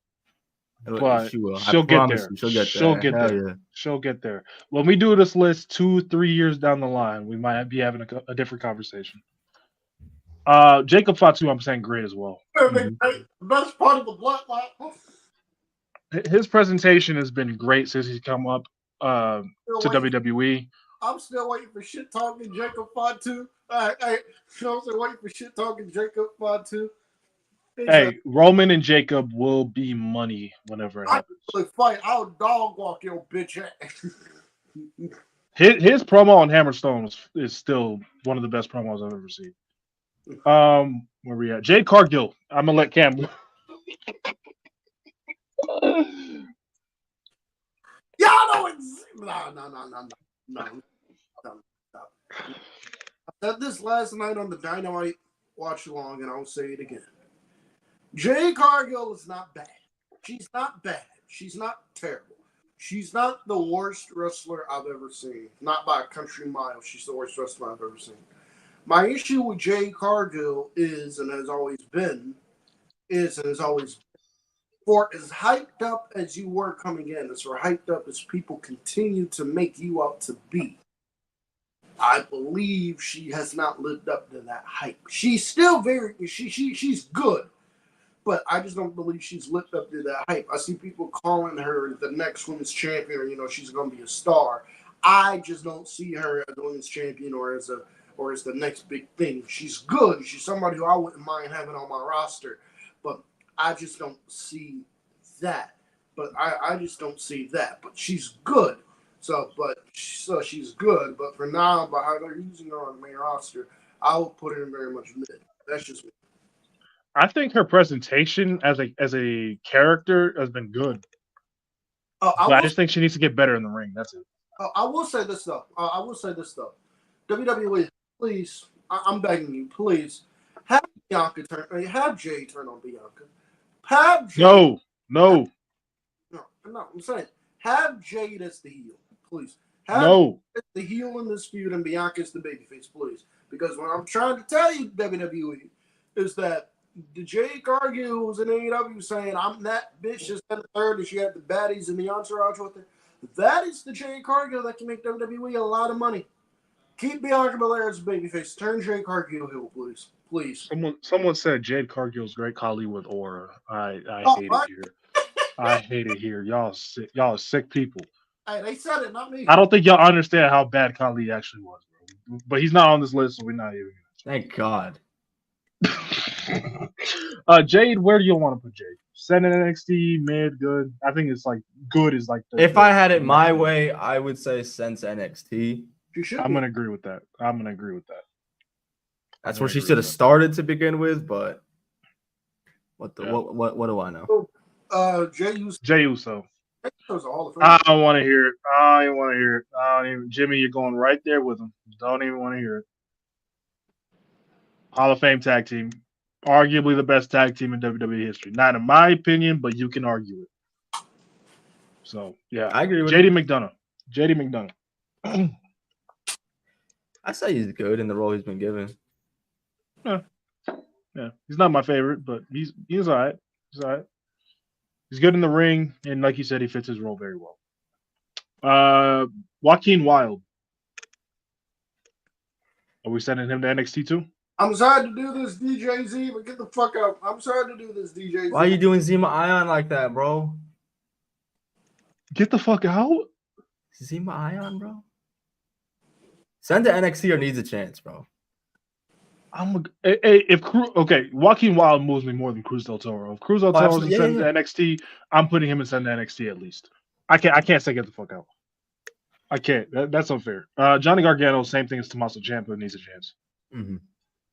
But She will. she'll get there. She'll get there. She'll get Hell there. yeah. She'll get there. When we do this list 2-3 years down the line, we might be having a different conversation. Jacob Fatu, I'm saying great as well. Best part of the bloodline. His presentation has been great since he's come up to WWE. I'm still waiting for shit talking Jacob Fatu. I'm still waiting for shit talking Jacob Fatu. Hey, Roman and Jacob will be money whenever it happens. Fight. I'll dog walk your bitch ass. His promo on Hammerstone is still one of the best promos I've ever seen. Where we at? Jade Cargill. I'm gonna let Cam. Y'all know it's no. I said this last night on the Dynamite watch along, and I'll say it again. Jade Cargill is not bad. She's not bad. She's not terrible. She's not the worst wrestler I've ever seen. Not by a country mile. She's the worst wrestler I've ever seen. My issue with Jade Cargill is, and has always been, for as hyped up as you were coming in, as hyped up as people continue to make you out to be, I believe she has not lived up to that hype. She's still she's good, but I just don't believe she's lived up to that hype. I see people calling her the next women's champion, or she's going to be a star. I just don't see her as a women's champion or as the next big thing. She's good. She's somebody who I wouldn't mind having on my roster, but I just don't see that. But But she's good. So she's good. But for now, by how they're using her on the main roster, I will put her in very much mid. That's just me. I think her presentation as a character has been good. I just think she needs to get better in the ring. That's it. I will say this though. WWE, please, I'm begging you, please, have Jay turn on Bianca. No, I'm saying have Jade as the heel, please. Have the heel in this feud and Bianca as the babyface, please. Because what I'm trying to tell you, WWE, is that the Jade Cargill was in AEW saying, I'm that bitch just had a third and she had the baddies and the entourage with her. That is the Jade Cargill that can make WWE a lot of money. Keep Bianca Belair as a babyface. Turn Jade Cargill heel, please. Please. Someone said Jade Cargill's great colleague with aura. I hate it here. I hate it here. Y'all are sick people. Hey, they said it, not me. I don't think y'all understand how bad Khali actually was, bro. But he's not on this list, so we're not even. Thank God. Jade, where do you want to put Jade? Send an NXT, mid, good. I think it's like good is like the. If I had it my way, I would say send to NXT. I'm gonna agree with that. That's where she should have started to begin with, but what do I know? Jey Uso. I don't want to hear it. I don't even want to hear it. Jimmy, you're going right there with him. Don't even want to hear it. Hall of Fame tag team. Arguably the best tag team in WWE history. Not in my opinion, but you can argue it. So, yeah. I agree with JD McDonough. I say he's good in the role he's been given. Yeah. He's not my favorite, but he's all right. He's all right. He's good in the ring, and like you said, he fits his role very well. Joaquin Wilde. Are we sending him to NXT too? I'm sorry to do this, DJ Z, but get the fuck out. I'm sorry to do this, DJ Z. Why are you doing Zima Ion like that, bro? Get the fuck out. Zima Ion, bro. Send to NXT or needs a chance, bro. Joaquin Wilde moves me more than Cruz del Toro. If Cruz del Toro is sent to NXT, I'm putting him in send to NXT at least. I can't say get the fuck out. I can't. That's unfair. Johnny Gargano, same thing as Tommaso Ciampa, needs a chance. Mm-hmm.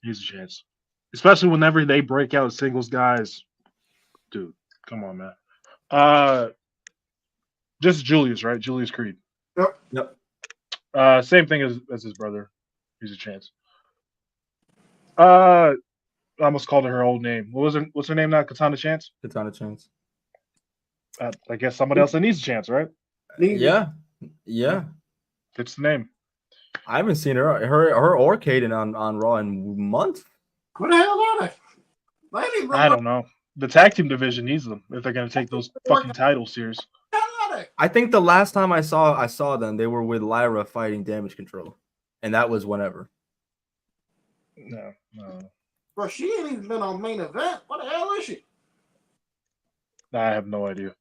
Needs a chance, especially whenever they break out singles guys. Dude, come on, man. Just Julius, right? Julius Creed. Yep. Same thing as his brother. Needs a chance. I almost called her old name. What's her name now? Katana Chance? Katana Chance. I guess somebody else that needs a chance, right? Yeah. It's the name. I haven't seen her or Kaden on Raw in months. What the hell are they? I don't know. The tag team division needs them if they're going to take those fucking titles serious. I think the last time I saw them, they were with Lyra fighting Damage Control, and that was whenever. No. Bro, she ain't even been on main event. What the hell is she? I have no idea.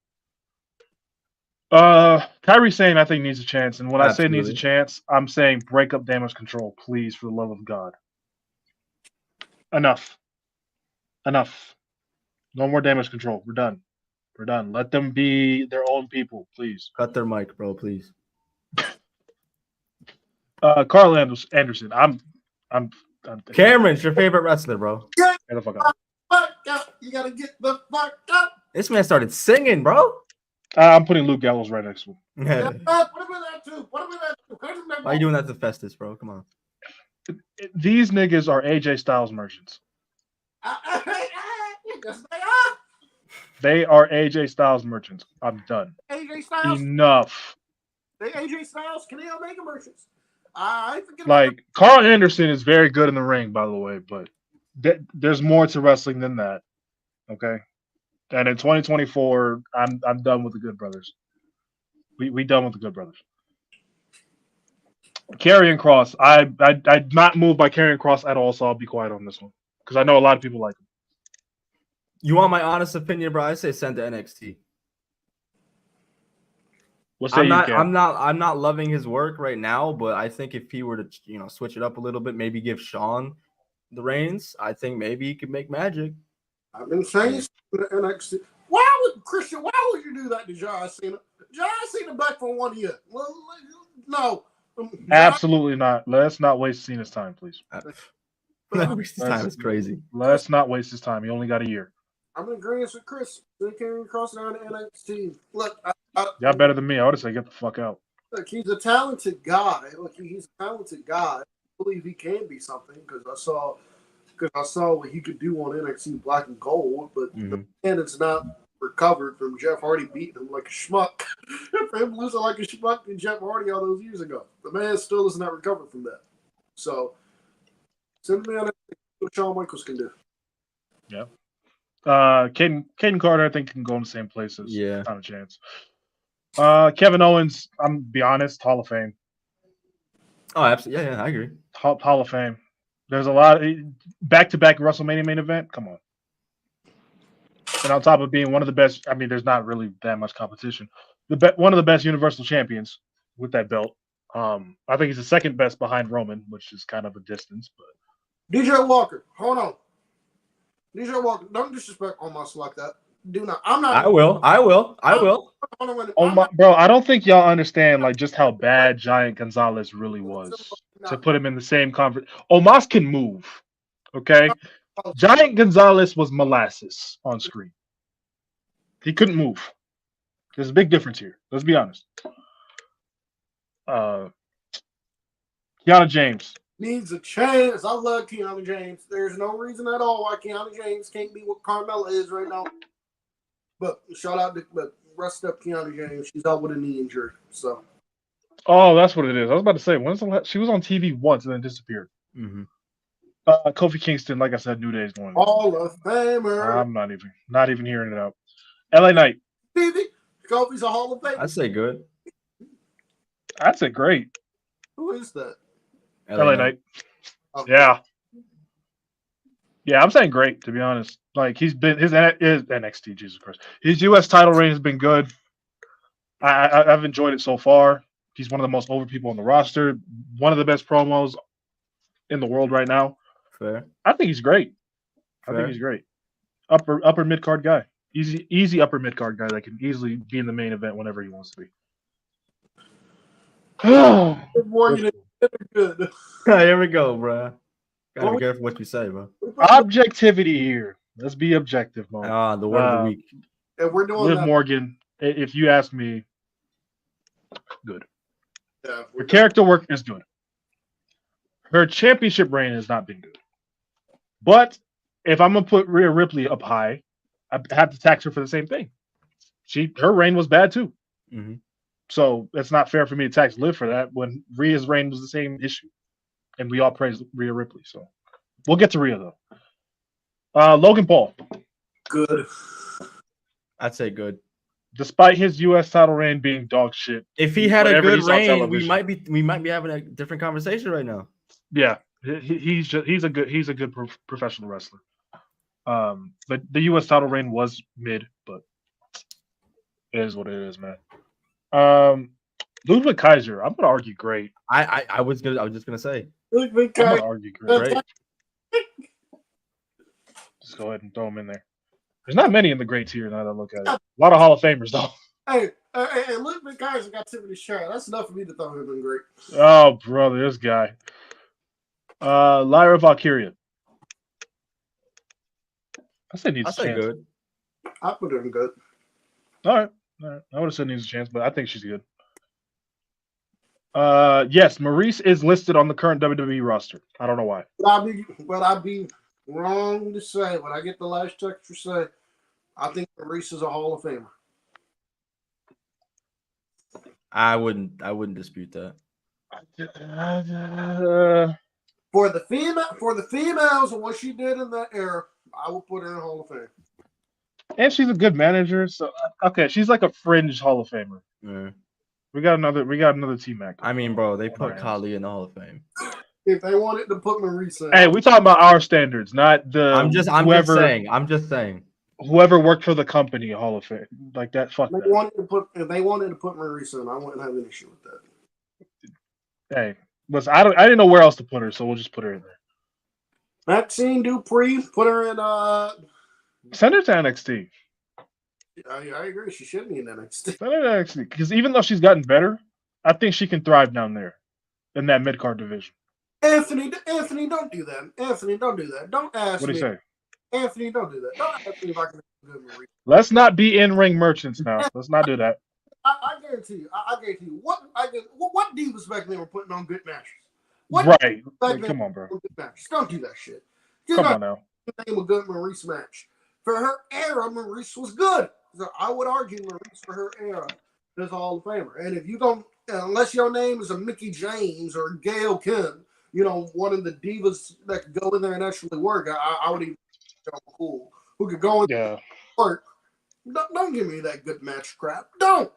Kyrie Sane, I think, needs a chance. And when I say needs a chance, I'm saying break up Damage Control, please, for the love of God. Enough. No more Damage Control. We're done. Let them be their own people, please. Cut their mic, bro, please. Carl Anderson. I'm Cameron's your favorite wrestler, bro. Get the fuck out. You gotta get the fuck up. This man started singing, bro. I'm putting Luke Gallows right next to him. Put him in that too. Why are you doing that to Festus, bro? Come on. These niggas are AJ Styles merchants. They are AJ Styles merchants. I'm done. AJ Styles. Enough. They AJ Styles. Can they Omega merchants? Like Carl Anderson is very good in the ring, by the way, but there's more to wrestling than that. Okay. And in 2024, I'm done with the Good Brothers. We done with the Good Brothers. Karrion Kross, I'm not moved by Karrion Kross at all, so I'll be quiet on this one because I know a lot of people like him. You want my honest opinion, bro? I say send to NXT. I'm not loving his work right now, but I think if he were to switch it up a little bit, maybe give Sean the reins, I think maybe he could make magic. I've been saying NXT. Why would you do that to John Cena? John Cena back for 1 year. Well, no. Absolutely not. Let's not waste Cena's time, please. Not waste his time. It's crazy. Let's not waste his time. He only got a year. I'm in agreement with Chris. They came across down to NXT. Look, y'all better than me. I would say get the fuck out. Look, he's a talented guy. Look, he's a talented guy. I believe he can be something because I saw what he could do on NXT Black and Gold, but the man is not recovered from Jeff Hardy beating him like a schmuck. For him losing like a schmuck to Jeff Hardy all those years ago. The man still is not recovered from that. So, send me on what Shawn Michaels can do. Yeah. Caden Carter, I think, can go in the same places. Yeah. Not a chance. Kevin Owens, I'm be honest, Hall of Fame. Oh, absolutely. Yeah, I agree. Hall of Fame. There's a lot of back-to-back WrestleMania main event. Come on. And on top of being one of the best, I mean, there's not really that much competition. One of the best Universal Champions with that belt. I think he's the second best behind Roman, which is kind of a distance. But DJ Walker, hold on. DJ Walker, don't disrespect Omos like that. Do not. I'm not. I will. Oh my, bro, I don't think y'all understand like just how bad Giant Gonzalez really was to put him in the same conference. Omos can move, okay? Giant Gonzalez was molasses on screen. He couldn't move. There's a big difference here. Let's be honest. Kiana James needs a chance. I love Kiana James. There's no reason at all why Kiana James can't be what Carmella is right now. But shout out to rest up Kiana James. She's out with a knee injury. So. Oh, that's what it is. I was about to say, when's the last? She was on TV once and then disappeared. Mm-hmm. Kofi Kingston, like I said, New Day's going. Hall of Famer. I'm not even hearing it out. LA Knight. Kofi's a Hall of Famer. I'd say good. I'd say great. Who is that? LA Knight. Okay. Yeah, I'm saying great, to be honest. Like, his NXT, Jesus Christ. His U.S. title reign has been good. I've enjoyed it so far. He's one of the most over people on the roster. One of the best promos in the world right now. Fair. I think he's great. I think he's great. Upper mid card guy. Easy upper mid card guy that can easily be in the main event whenever he wants to be. Good. Here we go, bro. Gotta be careful what you say, bro. Objectivity here. Let's be objective, man. The word of the week. And we're doing Liv that. Morgan. If you ask me, good. Yeah, Her character work is good. Her championship reign has not been good. But if I'm gonna put Rhea Ripley up high, I have to tax her for the same thing. Her reign was bad too. Mm-hmm. So it's not fair for me to tax Liv for that when Rhea's reign was the same issue, and we all praise Rhea Ripley. So we'll get to Rhea though. Logan Paul. Good. I'd say good. Despite his U.S. title reign being dog shit, if he had a good reign, we might be having a different conversation right now. Yeah, he's a good professional wrestler. But the U.S. title reign was mid, but it is what it is, man. Ludwig Kaiser, I'm gonna argue great. I was just gonna say. Ludwig I'm Kaiser. gonna argue great. Just go ahead and throw him in there. There's not many in the great tier now that I look at it. A lot of Hall of Famers though. Hey, Ludwig Kaiser got Tiffany Shire. That's enough for me to throw him in great. Oh, brother, this guy. Lyra Valkyria. I said needs a chance. Good. I put her in good. All right. I would have said needs a chance, but I think she's good. Yes, Maurice is listed on the current WWE roster. I don't know why. But I'd be wrong to say, when I get the last text to say, I think Maurice is a Hall of Famer. I wouldn't dispute that. For the females and what she did in that era, I would put her in the Hall of Fame. And she's a good manager, so okay, she's like a fringe Hall of Famer. Yeah. We got another T-Mac. I mean, bro, they put Khali in the Hall of Fame. If they wanted to put Maurice in, hey, we talking about our standards, not the. I'm just saying. Whoever worked for the company, Hall of Fame, like that. Fuck if they wanted to put Maurice in, I wouldn't have an issue with that. Hey, I didn't know where else to put her, so we'll just put her in there. Maxine Dupree, put her in. Send her to NXT. I agree. She should be in NXT. Send her to NXT because even though she's gotten better, I think she can thrive down there in that mid card division. Anthony, don't do that. Anthony, don't do that. Don't ask me. What do you say? Anthony, don't do that. Don't ask me if I can do good Maurice. Let's not be in-ring merchants now. Let's not do that. I guarantee you. I guarantee you. What divas back then were putting on good matches? Right. Come on, bro. Good matches. Don't do that shit. Come on now. Name a good Maurice match. For her era, Maurice was good. So I would argue Maurice for her era is a Hall of Famer. And if you don't, unless your name is a Mickey James or Gail Kim, one of the divas that could go in there and actually work, I would even cool. Who could go in there and work. Don't give me that good match crap. Don't.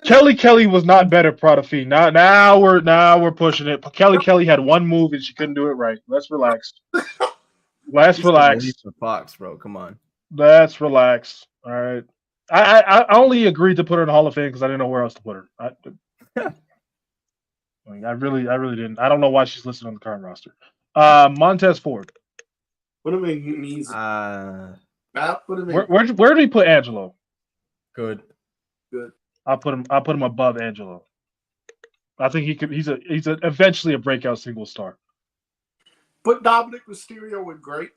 Kelly was not better, Prodigy. Now we're pushing it. Kelly had one move and she couldn't do it right. Let's relax. Let's relax. Fox, bro. Come on. Let's relax. All right. I only agreed to put her in the Hall of Fame because I didn't know where else to put her. I really didn't. I don't know why she's listed on the current roster. Montez Ford. What do you mean he's Uh, what do you mean? Where do we put Angelo? good. I'll put him above Angelo. I think he's eventually a breakout single star. Put Dominic Mysterio in great.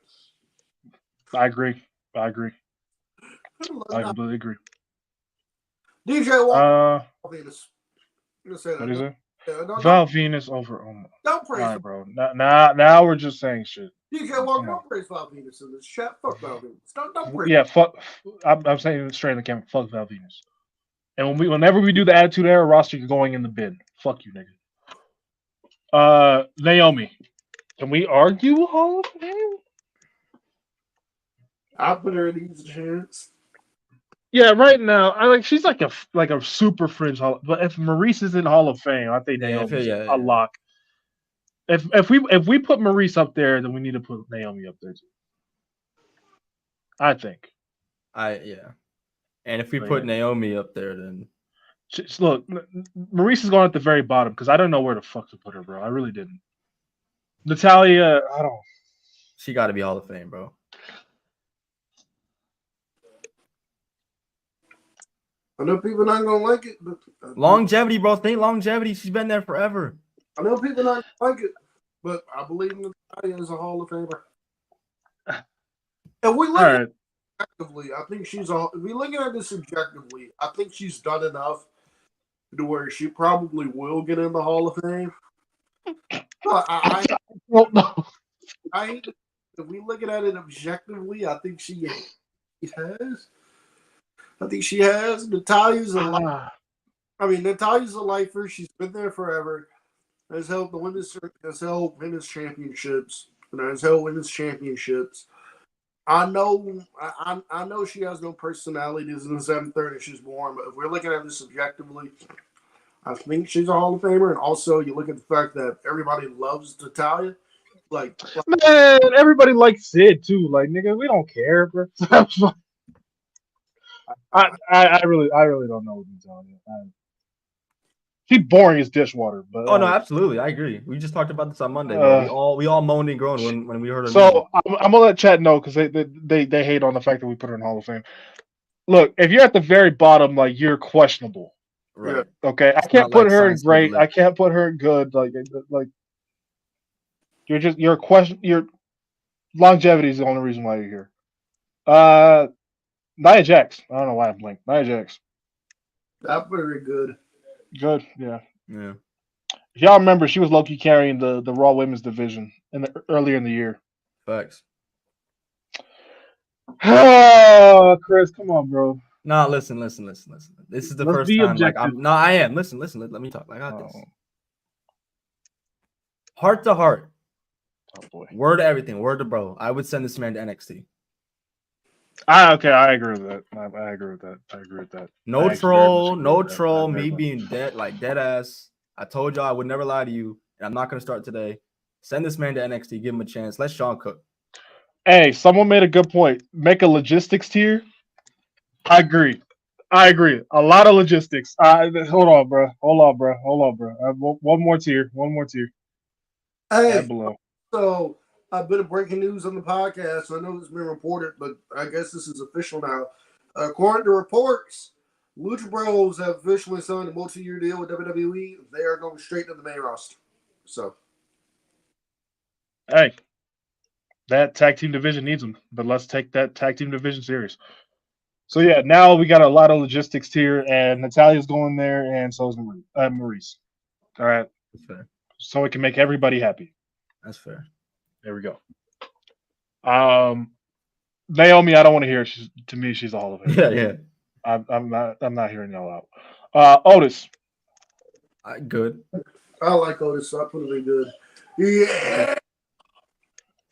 I agree. I completely agree. DJ Walker. Venus. What is it? Yeah, Val Venus over. Oh my. Don't praise All right, bro. Now we're just saying shit. DJ Walker. Don't praise Val Venus in this chat. Fuck Val Venus. Don't praise. Yeah, fuck. I'm saying it straight in the camera. Fuck Val Venus. And whenever we do the Attitude Era roster, you're going in the bin. Fuck you, nigga. Naomi. Can we argue Hall of Fame? I put her in these chance. Yeah, right now, she's like a super fringe Hall. But if Maurice is in Hall of Fame, I think Naomi's a lock. If we put Maurice up there, then we need to put Naomi up there too. I think. And if we put Naomi up there, then look, Maurice is going at the very bottom because I don't know where the fuck to put her, bro. I really didn't. Natalia, I don't. She got to be Hall of Fame, bro. I know people not gonna like it, but longevity, bro. Think longevity. She's been there forever. I know people not gonna like it, but I believe Natalia is a Hall of Famer. And we look at it objectively. I think she's all. If we looking at this objectively, I think she's done enough to where she probably will get in the Hall of Fame. I don't know. If we looking at it objectively, I think she has. I think she has. Natalia's a lifer. Natalia's a lifer. She's been there forever. Has held women's championships. And has held women's championships. I know she has no personality. This is in the 730 she's born, but if we're looking at this objectively, I think she's a Hall of Famer. And also, you look at the fact that everybody loves Natalia. Man, everybody likes Sid too. Like, nigga, we don't care, bro. I really don't know what I'm telling you. She's boring as dishwater, but no, absolutely, I agree. We just talked about this on Monday. Bro. We all moaned and groaned when we heard her. So I'm gonna let Chad know because they hate on the fact that we put her in Hall of Fame. Look, if you're at the very bottom, like, you're questionable. Right. Okay. I can't put her in great. I can't put her in good. Like you're question. Your longevity is the only reason why you're here. Nia Jax. I don't know why I blinked. Nia Jax. That's very good. Good, yeah. Yeah. If y'all remember, she was low-key carrying the Raw Women's division earlier in the year. Facts. Oh, Chris, come on, bro. Nah, listen. This is the first time. Objective. I am. Listen. Let me talk. I got this. Heart to heart. Oh boy. Word to everything. Word to bro. I would send this man to NXT. Okay, I agree with that. I agree with that. No troll. Me being dead ass. I told y'all I would never lie to you, and I'm not gonna start today. Send this man to NXT. Give him a chance. Let Sean cook. Hey, someone made a good point. Make a logistics tier. I agree. A lot of logistics. Hold on, bro. One more tier. Hey, below. So a bit of breaking news on the podcast. I know it's been reported, but I guess this is official now. According to reports, Lucha Bros have officially signed a multi-year deal with WWE. They are going straight to the main roster. So, hey, that tag team division needs them, but let's take that tag team division serious. So yeah, now we got a lot of logistics here, and Natalia's going there, and so is Maurice. All right, that's fair. So it can make everybody happy. That's fair. There we go. Naomi, I don't want to hear. To me, she's a Hall of Fame. Yeah. I'm not hearing y'all out. Otis. Good. I like Otis. So I put him in good. Yeah.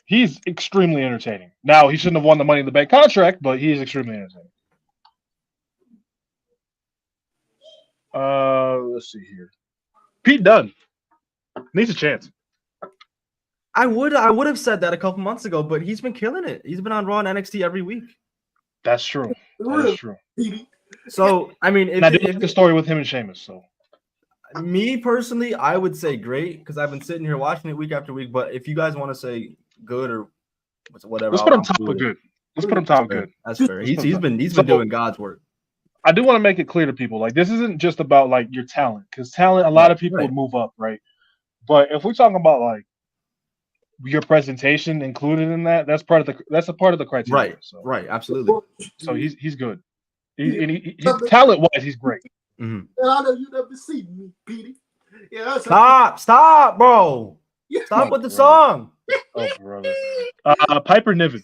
He's extremely entertaining. Now, he shouldn't have won the Money in the Bank contract, but he's extremely entertaining. Let's see here. Pete Dunne needs a chance. I would have said that a couple months ago, but he's been killing it. He's been on Raw and NXT every week. That's true. That is true. So, I mean, if the story with him and Sheamus. So, me personally, I would say great because I've been sitting here watching it week after week. But if you guys want to say good or whatever. Let's put him top of good. Let's put him top of good. That's fair. He's been doing God's work. I do want to make it clear to people, like, this isn't just about like your talent, because talent, a lot of people would move up, right? But if we're talking about like your presentation included in that, that's a part of the criteria. Right. So. Right. Absolutely. So he's good. He talent wise, he's great. And I know you never seen me, Petey. Yeah. Stop, bro. Stop with the song. Oh, brother. Piper Niven.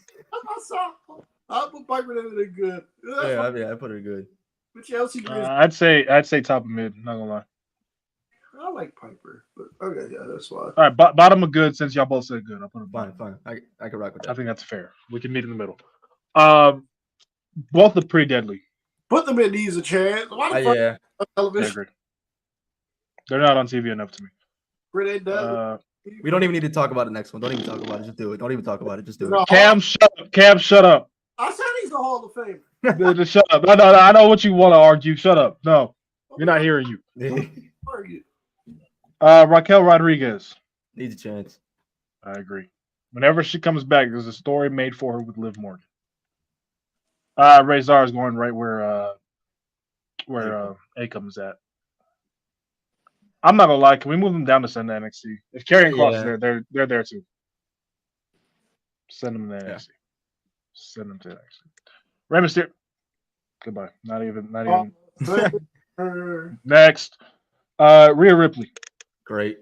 I put Piper Niven in good. Yeah, I put her good. But Chelsea Grizz. I'd say top of mid. Not gonna lie. I like Piper, but okay, yeah, that's fine. All right, bottom of good. Since y'all both said good, I'll put it fine. I can rock with that. I think that's fair. We can meet in the middle. Both look pretty deadly. Put them in these a chance. Why the fuck on television? They're not on TV enough to me. We don't even need to talk about the next one. Don't even talk about it. Just do it. Don't even talk about it. Just do it. Cam, shut up. I said he's the Hall of Famer. Just shut up. No, I know what you want to argue. Shut up. No, you're not hearing you. Raquel Rodriguez needs a chance. I agree. Whenever she comes back, there's a story made for her with Liv Morgan. Ray Zar is going right where Akam is at. I'm not gonna lie. Can we move them down to send to NXT? If Karrion Kross is there, they're there too. Send them to NXT. Send them to NXT. Rey Mysterio. Goodbye. Not even. Next. Rhea Ripley. Great.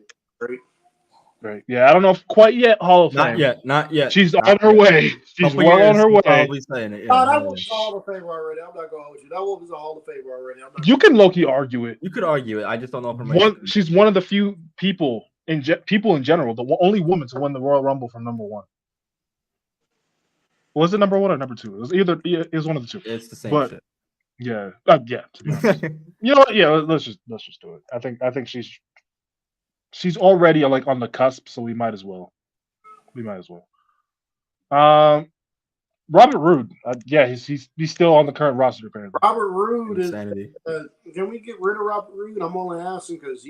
Yeah, I don't know if quite yet Hall of Fame. Not yet. She's on her way. She's well on her way. Probably saying it. Yeah, that was a Hall of Fame already. I'm not gonna hold you. That one was a Hall of Fame already. You can low-key argue it. You could argue it. I just don't know if she's one of the few people in general, the only woman to win the Royal Rumble from number one. Was it number one or number two? It was it was one of the two. It's the same shit. Yeah. Yeah. To be honest. You know what? Yeah. Let's just do it. I think she's already like on the cusp, so we might as well. Robert Roode. Yeah, he's still on the current roster apparently. Robert Roode is. Can we get rid of Robert Roode? I'm only asking because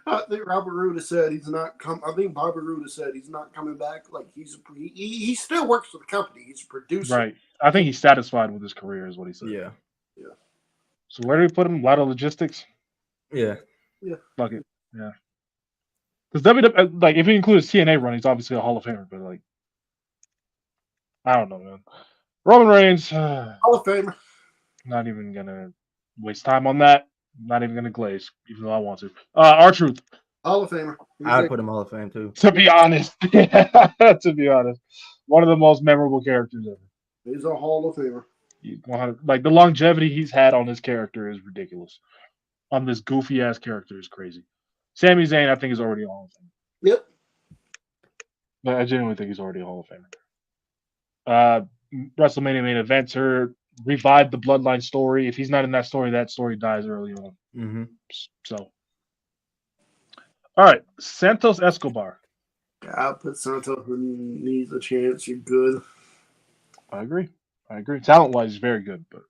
I think Robert Roode has said he's not come. I think Bobby Roode has said he's not coming back. Like he still works for the company. He's a producer. Right. I think he's satisfied with his career, is what he said. Yeah. So where do we put him? Ladder Logistics. Yeah. Fuck it. Yeah. Because WWE, like, if you include his TNA run, he's obviously a Hall of Famer. But like, I don't know, man. Roman Reigns. Hall of Famer. Not even gonna waste time on that. Not even gonna glaze, even though I want to. R-Truth. Hall of Famer. I'd put him Hall of Fame too. To be honest. To be honest. One of the most memorable characters ever. He's a Hall of Famer. Like, the longevity he's had on his character is ridiculous. On this goofy ass character is crazy. Sami Zayn, I think, is already a Hall of Famer. Yep. But I genuinely think he's already a Hall of Famer. WrestleMania main event, revived the Bloodline story. If he's not in that story dies early on. Mm-hmm. So, all right, Santos Escobar. I put Santos who needs a chance. You're good. I agree. Talent-wise, he's very good, but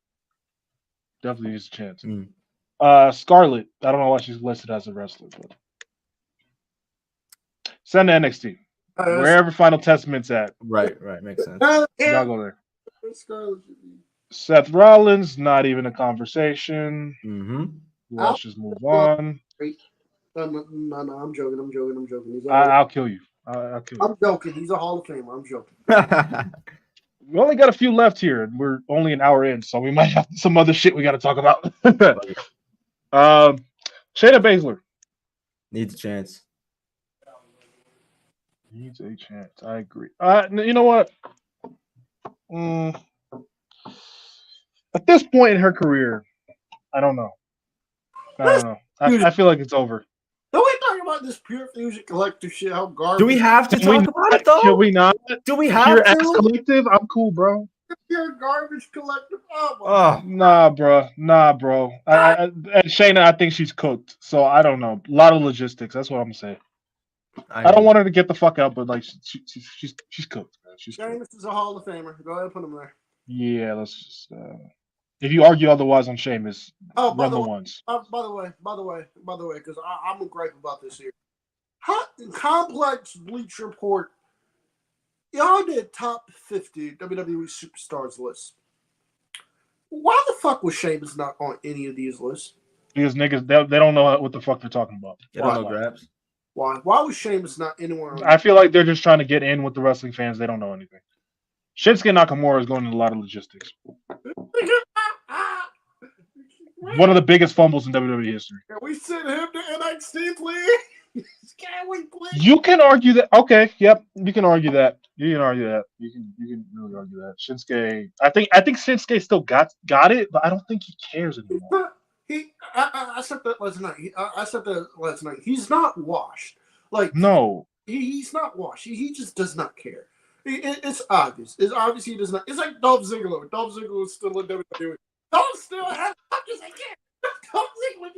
definitely needs a chance. Scarlett. I don't know why she's listed as a wrestler, but send to NXT. Wherever Final Testament's at. Right. Makes sense. Y'all go there. Seth Rollins, not even a conversation. Mm-hmm. Let's just move on. No, I'm joking. I'll kill you. I'll kill you. I'm joking. He's a Hall of Famer. I'm joking. We only got a few left here, and we're only an hour in, so we might have some other shit we got to talk about. Shayna Baszler needs a chance. I agree. You know what? At this point in her career, I don't know. I feel like it's over. Don't we talk about this Pure Fusion Collective shit? How garbage? Do we have to talk about it though? Can we not? Do we have Pure to? X Collective? I'm cool, bro. Pure garbage collective. Nah, bro. And Shayna, I think she's cooked. So I don't know. A lot of logistics. That's what I'm gonna say. I don't want her to get the fuck out, but like she's cooked, man. Sheamus is a Hall of Famer. Go ahead and put him there. Yeah, let's just. If you argue otherwise on Sheamus, run the ones. By the way, because I'm a gripe about this here. Complex Bleach Report y'all did top 50 WWE superstars list. Why the fuck was Sheamus not on any of these lists? Because niggas, they don't know what the fuck they're talking about. Get on no grabs. Why? Why was Sheamus not anywhere on? I feel like they're just trying to get in with the wrestling fans. They don't know anything. Shinsuke Nakamura is going into a lot of logistics. One of the biggest fumbles in WWE history. Can we send him to NXT, please? Can we please? You can argue that. Okay, yep, you can argue that. You can argue that. You can really argue that. Shinsuke, I think Shinsuke still got it, but I don't think he cares anymore. I said that last night. I said that last night. He's not washed. Like no, he's not washed. He just does not care. It's obvious. It's obvious he does not. It's like Dolph Ziggler. Dolph Ziggler is still in WWE. Dolph still has fuckers like him.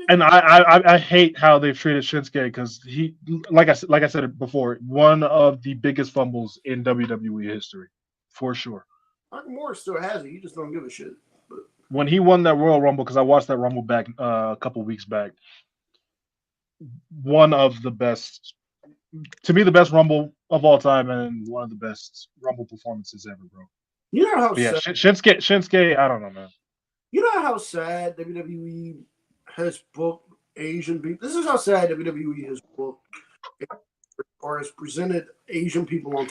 And I hate how they've treated Shinsuke because he, like I said it before, one of the biggest fumbles in WWE history, for sure. Nakamura still has it. He just don't give a shit. But when he won that Royal Rumble, because I watched that Rumble back a couple weeks back, one of the best, to me, the best Rumble of all time, and one of the best Rumble performances ever, bro. You know how sad Shinsuke, I don't know, man. You know how sad WWE has booked Asian people. This is how sad WWE has booked or has presented Asian people on.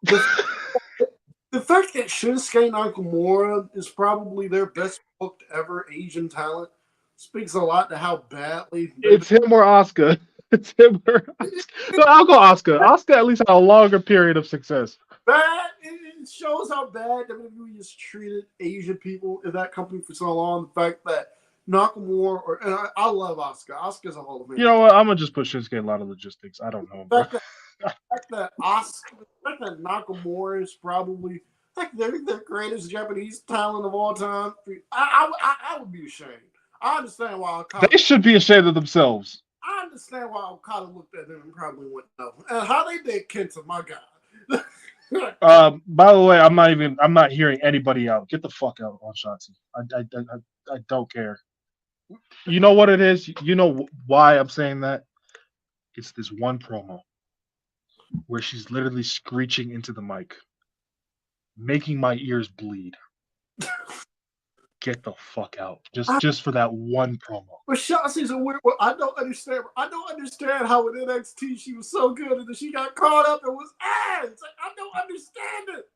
The fact that Shinsuke Nakamura is probably their best booked ever Asian talent speaks a lot to how badly it's him or Asuka. It's him or Asuka. No, I'll go Asuka. Asuka at least had a longer period of success. It shows how bad WWE has treated Asian people in that company for so long. The fact that Nakamura, and I love Asuka. Asuka's a Hall of Famer. You know what? I'm gonna just put Shinsuke in a lot of logistics. I don't know. The fact that Nakamura is probably like the greatest Japanese talent of all time. I would be ashamed. I understand why they should be ashamed of themselves. I understand why Okada looked at them and probably went no. And how they did Kenta, my God. By the way, I'm not hearing anybody out. Get the fuck out on Shotzi. I don't care. You know what it is? You know why I'm saying that? It's this one promo where she's literally screeching into the mic, making my ears bleed. Get the fuck out. Just for that one promo. But Shotzi's a weird one. I don't understand how in NXT she was so good and then she got caught up and was ass. Like, I don't understand it.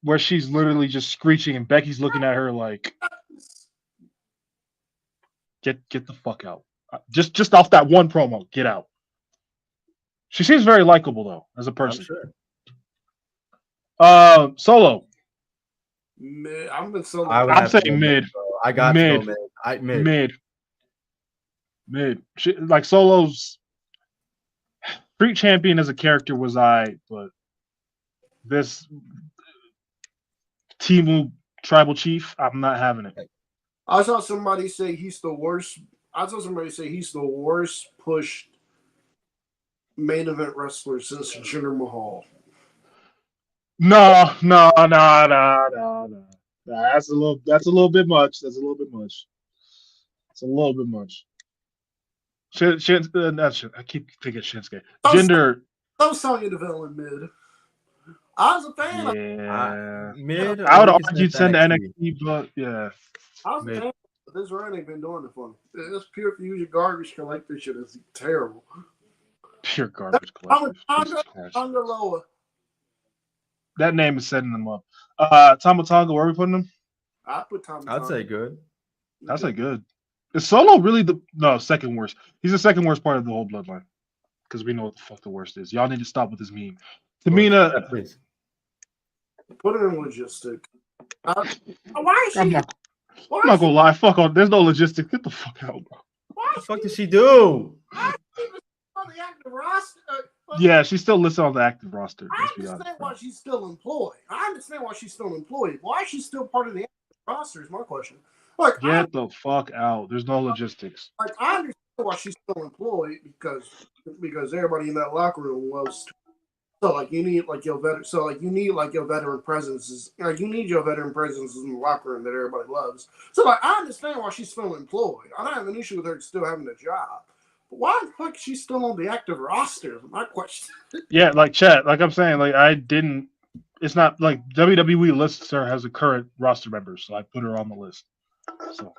Where she's literally just screeching and Becky's looking at her like, get the fuck out. Just off that one promo, get out. She seems very likable though, as a person. I'm sure. Solo. Mid. I'm saying mid. I got mid. To go mid. Mid. Like Solo's Street Champion as a character was but this Timu Tribal Chief, I'm not having it. I saw somebody say he's the worst. Pushed main event wrestler since Jinder Mahal. No. That's a little bit much. It's a little bit much. I keep thinking Shinsuke. Jinder. Don't Sonya Deville in mid. I was a fan. Yeah. Mid. I would argue send to NXT, but yeah. I was a fan. This run ain't been doing it for me. This pure fusion garbage collector shit is terrible. Pure garbage collector. Under lower. That name is setting them up. Tama Tonga, where are we putting him? I put Tama Tonga. I'd say good. I'd say good. Is Solo really second worst? He's the second worst part of the whole bloodline. Because we know what the fuck the worst is. Y'all need to stop with this meme. Tamina. Please. Put it in logistic. Why is she? I'm not gonna lie. Fuck on. There's no logistics. Get the fuck out, bro. What the fuck did she do? On the active roster. Yeah, she's still listed on the active roster. I understand why she's still employed. Why is she still part of the active roster is my question. Like, get the fuck out. There's no logistics. Like, I understand why she's still employed because everybody in that locker room loves to. So like you need like your veteran. So like you need like your veteran presences. Like you need your veteran presences in the locker room that everybody loves. So like I understand why she's still employed. I don't have an issue with her still having a job. Why the fuck is she still on the active roster? My question. Yeah, like chat, like I'm saying, like I didn't. It's not like WWE lists her as a current roster member, so I put her on the list. So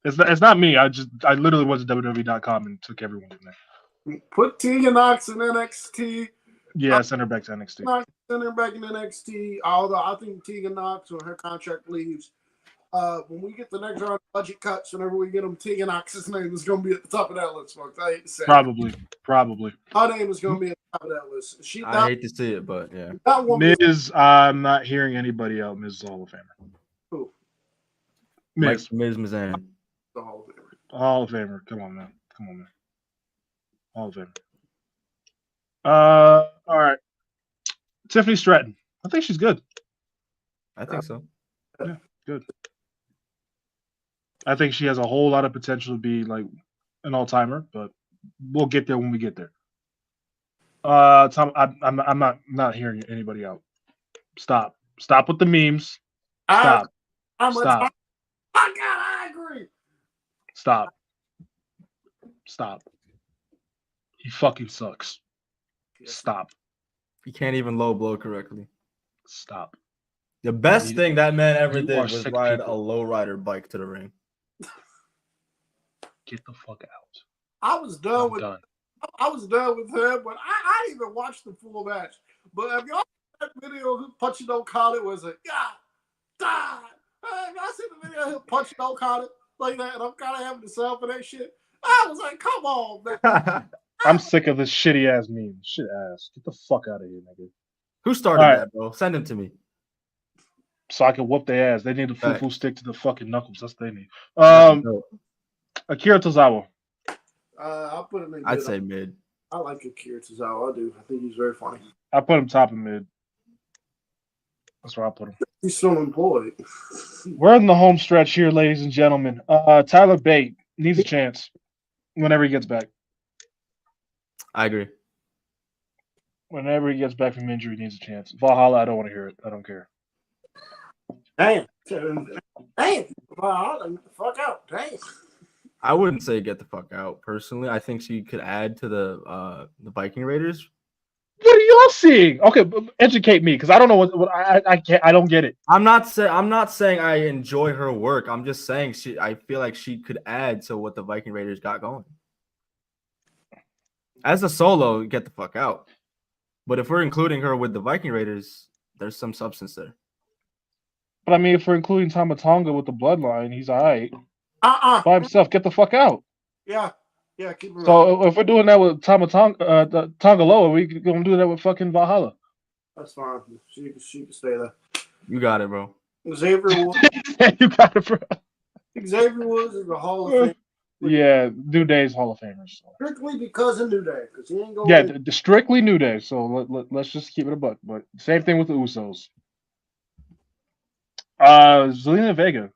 it's not me. I literally went to WWE.com and took everyone in there. Put Tegan Knox in NXT. Yeah, send her back to NXT. Send her back in NXT. Although I think Tegan Knox, when her contract leaves, when we get the next round of budget cuts, whenever we get them, Tegan Knox's name is going to be at the top of that list, folks. I hate to say Probably. her name is going to be at the top of that list. I hate to see it, but yeah. That one Miz, I'm not hearing anybody out. Miz is Hall of Famer. Who? Miz. Miz Mizan. The Hall of Famer. Hall of Famer. Come on, man. Hall of Famer. All right. Tiffany Stratton. I think she's good. I think so. Yeah, good. I think she has a whole lot of potential to be like an all-timer, but we'll get there when we get there. Tom, I'm not hearing anybody out. Stop with the memes. Stop. God, I agree. Stop. He fucking sucks. Stop. He can't even low blow correctly. Stop. The best thing that man ever you did are was sick ride people. a low rider bike to the ring. Get the fuck out. I was done I'm with done. I was done with him, but I didn't even watch the full match. But if y'all that video of him punching Okada was a die. I see the video of him punching Okada like that, and I'm kind of having to sell for that shit. I was like, come on, man. I'm sick of this shitty ass meme. Shit ass. Get the fuck out of here, nigga. Who started All right. that, bro? Send him to me. So I can whoop their ass. They need a Right. foo stick to the fucking knuckles. That's what they need. No, Akira Tozawa. I'll put him in. I'd good. say mid. I like Akira Tozawa. I do. I think he's very funny. I put him top of mid. That's where I put him. He's still employed. We're in the home stretch here, ladies and gentlemen. Tyler Bate needs a chance whenever he gets back. I agree. Whenever he gets back from injury, he needs a chance. Valhalla, I don't want to hear it. I don't care. Damn. Well, get the fuck out. Damn. I wouldn't say get the fuck out personally. I think she could add to the Viking Raiders. What are y'all seeing? Okay, educate me because I don't know what I can't. I don't get it. I'm not saying I enjoy her work. I'm just saying I feel like she could add to what the Viking Raiders got going. As a solo, get the fuck out. But if we're including her with the Viking Raiders, there's some substance there. But I mean, if we're including Tama Tonga with the bloodline, he's all right. By himself, get the fuck out. Yeah, keep it So if we're doing that with Tonga Loa, we gonna do that with fucking Valhalla. That's fine. She can stay there. You got it, bro. Xavier Woods. You got it, bro. Xavier Woods is the Hall of Fame. Yeah, New Day's Hall of Famers. So. Strictly because of New Day, because he ain't going. Yeah, strictly New Day. So let's just keep it a buck. But same thing with the Usos. Zelina Vega.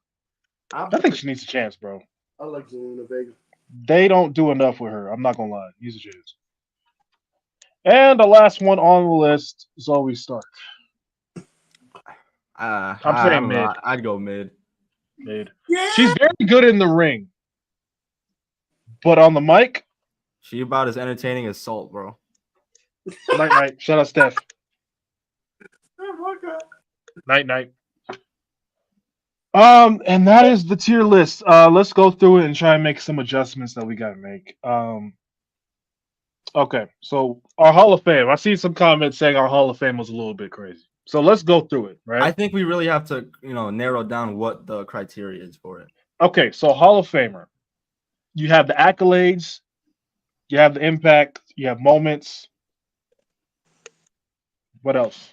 I think she needs a chance, bro. I like Zelina Vega. They don't do enough with her. I'm not gonna lie. Needs a chance. And the last one on the list is Zoe Stark. I'm saying mid. I'd go mid. Mid. Yeah. She's very good in the ring, but on the mic, she about as entertaining as Salt, bro. Night. Shout out Steph. Oh my God. Night. And that is the tier list. Let's go through it and try and make some adjustments that we gotta make. Okay, so our Hall of Fame. I see some comments saying our Hall of Fame was a little bit crazy. So let's go through it, right? I think we really have to, narrow down what the criteria is for it. Okay, so Hall of Famer. You have the accolades, you have the impact, you have moments. What else?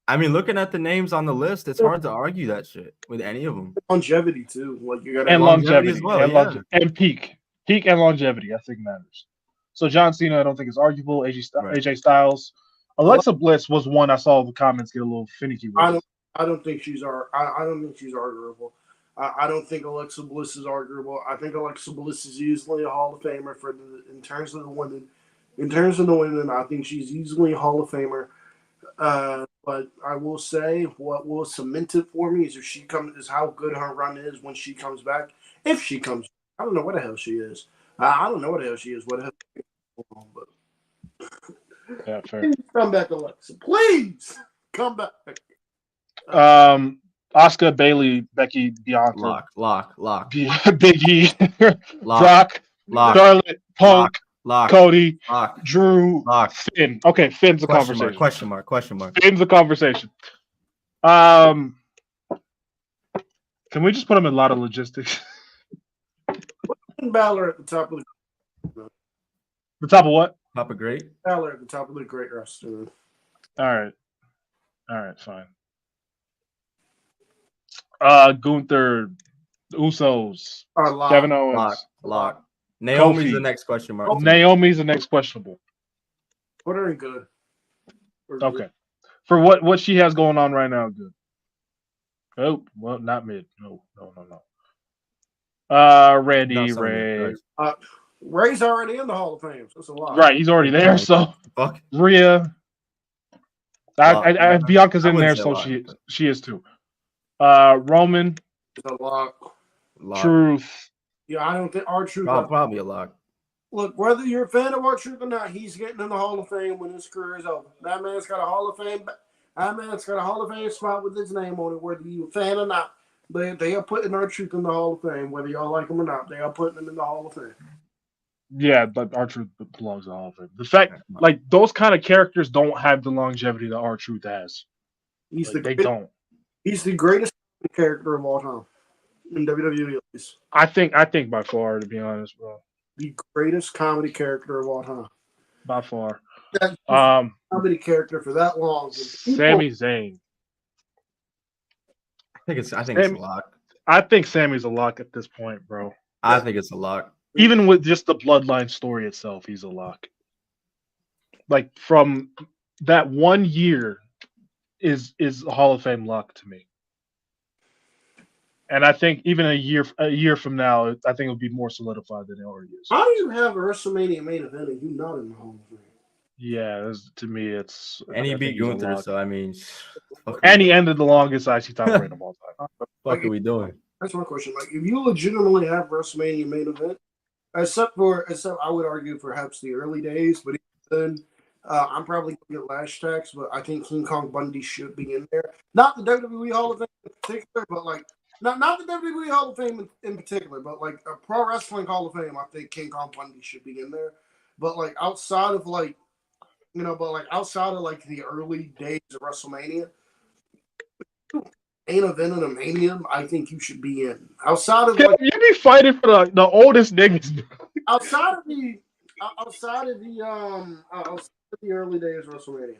I mean, looking at the names on the list, it's hard to argue that shit with any of them. Longevity too, like you got And longevity as well, and peak and longevity. I think matters. So John Cena, I don't think is arguable. AJ Styles, Alexa Bliss was one I saw the comments get a little finicky with. I don't think she's arguable. I don't think Alexa Bliss is arguable. I think Alexa Bliss is easily a Hall of Famer in terms of the women. In terms of the women, I think she's easily a Hall of Famer. But I will say what will cement it for me is how good her run is when she comes back. If she comes, I don't know what the hell she is. I don't know what the hell she is. What the hell is going on? But Yeah, fair. please come back, Alexa. Please come back. Asuka, Bailey, Becky, Bianca, Lock. Big E, Lock. Brock, Charlotte, Punk, Lock. Cody, Lock. Drew, Lock. Finn. Okay, Finn's a conversation. Question mark. Finn's a conversation. Can we just put him in a lot of logistics? Finn Balor at the top of The top of what? Top of great. Balor at the top of the great roster. All right, fine. Gunther, Usos, Kevin Owens, Lock. Naomi's Kofi. the next question mark. Naomi's the next questionable. Put her in good. Okay. For what she has going on right now, good. Oh, well, not mid. No. Randy, Ray. Ray's already in the Hall of Fame, so it's a lot. Right, he's already there, so Fuck. Rhea. Bianca's in there, so she is too. Roman. It's a lock. Truth. Yeah, I don't think R-Truth. Probably a lock. Look, whether you're a fan of R-Truth or not, he's getting in the Hall of Fame when his career is over. That man's got a Hall of Fame. That man's got a Hall of Fame spot with his name on it, whether you're a fan or not. They are putting R-Truth in the Hall of Fame, whether y'all like him or not. They are putting him in the Hall of Fame. Yeah, but R-Truth belongs in the Hall of Fame. The fact, like, those kind of characters don't have the longevity that R-Truth has. They don't. He's the greatest character of all time in WWE, at least. I think by far, to be honest, bro. The greatest comedy character of all time. By far. Comedy character for that long. Sami Zayn. I think it's a lock. I think Sammy's a lock at this point, bro. I think it's a lock. Even with just the bloodline story itself, he's a lock. Like, from that 1 year is a Hall of Fame lock to me. And I think even a year from now, I think it'll be more solidified than it already is. How do you have a WrestleMania main event and you not in the Hall of Fame? Yeah, to me, it's. And he beat Gunther, so I mean. And he ended the longest IC title reign of all time. What are we doing? That's my question. Like, if you legitimately have WrestleMania main event, except I would argue perhaps the early days, but even then, I'm probably going to get lash tax, but I think King Kong Bundy should be in there. Not the WWE Hall of Fame in particular, but like. Not the WWE Hall of Fame in particular, but like a Pro Wrestling Hall of Fame, I think King Kong Bundy should be in there. But like outside of like the early days of WrestleMania, main event in a Mania, I think you should be in. Outside of like, you be fighting for the oldest niggas. outside of the early days of WrestleMania.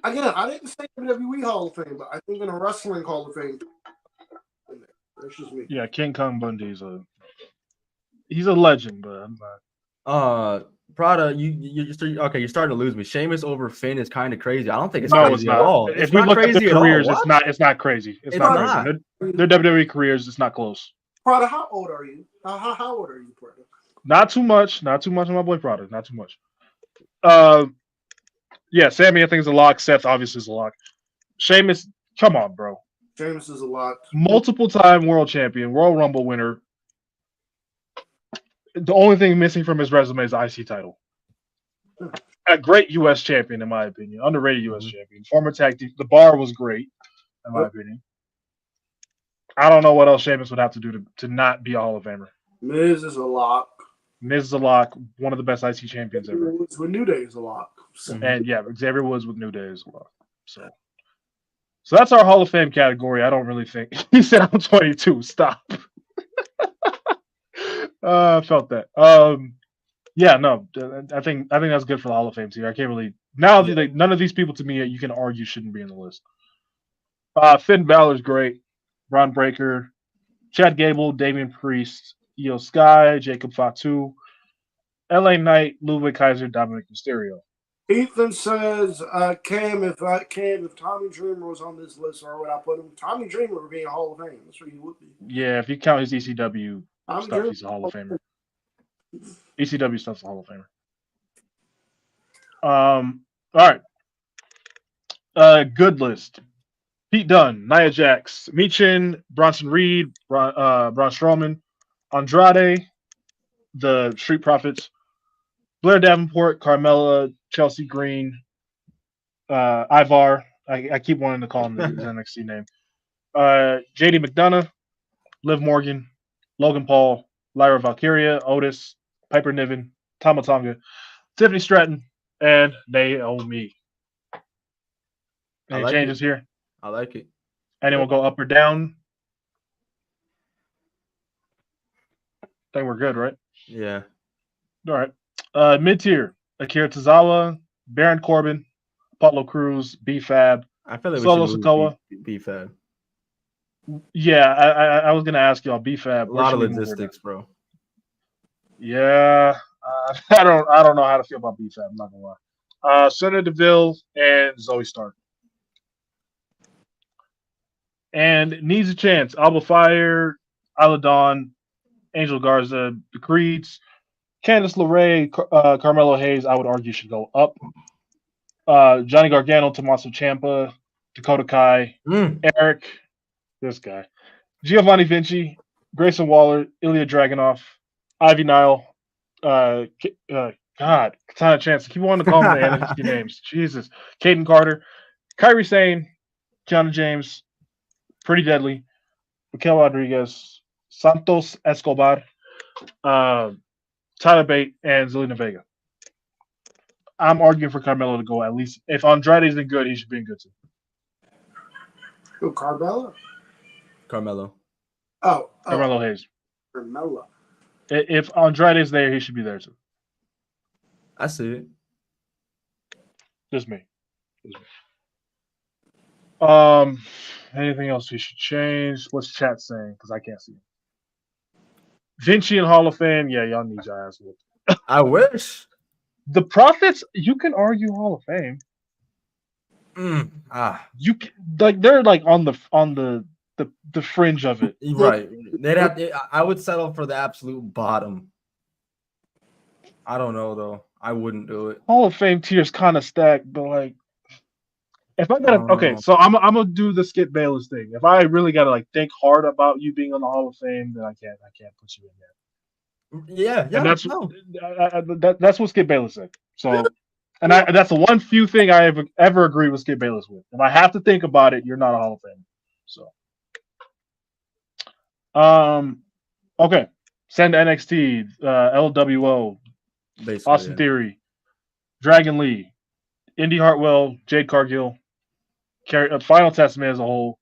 Again, I didn't say WWE Hall of Fame, but I think in a Wrestling Hall of Fame. That's just me. Yeah, King Kong Bundy's he's a legend, but I'm not. Prada, you're starting to lose me. Sheamus over Finn is kind of crazy. I don't think it's crazy it's at all. If we look at their careers, it's not crazy. It's not crazy. Their WWE careers, it's not close. Prada, how old are you? How old are you, Prada? Not too much. Not too much on my boy Prada. Not too much. Yeah, Sammy, I think is a lock. Seth obviously is a lock. Sheamus, come on, bro. Sheamus is a lock. Multiple time world champion, Royal Rumble winner. The only thing missing from his resume is the IC title. A great U.S. champion, in my opinion. Underrated U.S. champion. Former tag team. The bar was great, in my opinion. I don't know what else Sheamus would have to do to not be a Hall of Famer. Miz is a lock. Miz is a lock. One of the best IC champions ever. With New Day is a lock. And yeah, Xavier Woods with New Day is a lock. So that's our Hall of Fame category. I don't really think. He said I'm 22. Stop. I felt that. Yeah, no. I think that's good for the Hall of Fame too. I can't really now. None of these people to me you can argue shouldn't be in the list. Finn Balor's great. Ron Breakker, Chad Gable, Damian Priest, Io Sky, Jacob Fatu, LA Knight, Ludwig Kaiser, Dominic Mysterio. Ethan says, Cam, if Tommy Dreamer was on this list, where would I put him? Tommy Dreamer would be in Hall of Fame. That's where he would be. Yeah, if you count his ECW stuff, he's a Hall of Famer. ECW stuff's a Hall of Famer. All right. Good list. Pete Dunne, Nia Jax, Michin, Bronson Reed, Braun Strowman, Andrade, the Street Profits: Blair Davenport, Carmella, Chelsea Green, Ivar. I keep wanting to call him his NXT name. JD McDonough, Liv Morgan, Logan Paul, Lyra Valkyria, Otis, Piper Niven, Tama Tonga, Tiffany Stratton, and Naomi. Any changes here? I like it. Anyone go up or down? I think we're good, right? Yeah. All right. Mid-tier: Akira Tozawa, Baron Corbin, Apollo Crews, B-Fab, I feel like Solo we should Sikoa. move B-Fab. Yeah, I was gonna ask y'all B-Fab. A lot of logistics, bro. Yeah, I don't know how to feel about B-Fab. I'm not gonna lie. Sonya Deville and Zoe Stark. And needs a chance: Alba Fire, Isla Dawn, Angel Garza, the Creeds, Candice LeRae, Carmelo Hayes. I would argue should go up. Johnny Gargano, Tommaso Ciampa, Dakota Kai, Eric, this guy, Giovanni Vinci, Grayson Waller, Ilya Dragunov, Ivy Nile, God, Katana Chance. I keep wanting to call them the NXT names. Jesus. Caden Carter, Kyrie Sane, Kiana James, Pretty Deadly, Raquel Rodriguez, Santos Escobar, Tyler Bate, and Zelina Vega. I'm arguing for Carmelo to go at least. If Andrade isn't good, he should be in good too. Who, Carmelo? Carmelo. Oh. Carmelo Hayes. Carmelo. If Andrade is there, he should be there too. I see it. Just me. Anything else we should change? What's chat saying? Because I can't see it. Vinci and Hall of Fame. Yeah, y'all need your ass whooped. I wish. The Profits, you can argue Hall of Fame. You can, like they're like on the fringe of it. Right. I would settle for the absolute bottom. I don't know though. I wouldn't do it. Hall of Fame tier's kind of stacked, but like if I gotta so I'm gonna do the Skip Bayless thing. If I really gotta like think hard about you being on the Hall of Fame, then I can't put you in there. Yeah, and that's what Skip Bayless said. So, and that's the one few thing I ever agree with Skip Bayless with. If I have to think about it, you're not a Hall of Fame. So, okay, send NXT, LWO, basically, Austin Theory, Dragon Lee, Indy Hartwell, Jade Cargill, Final Testament as a whole,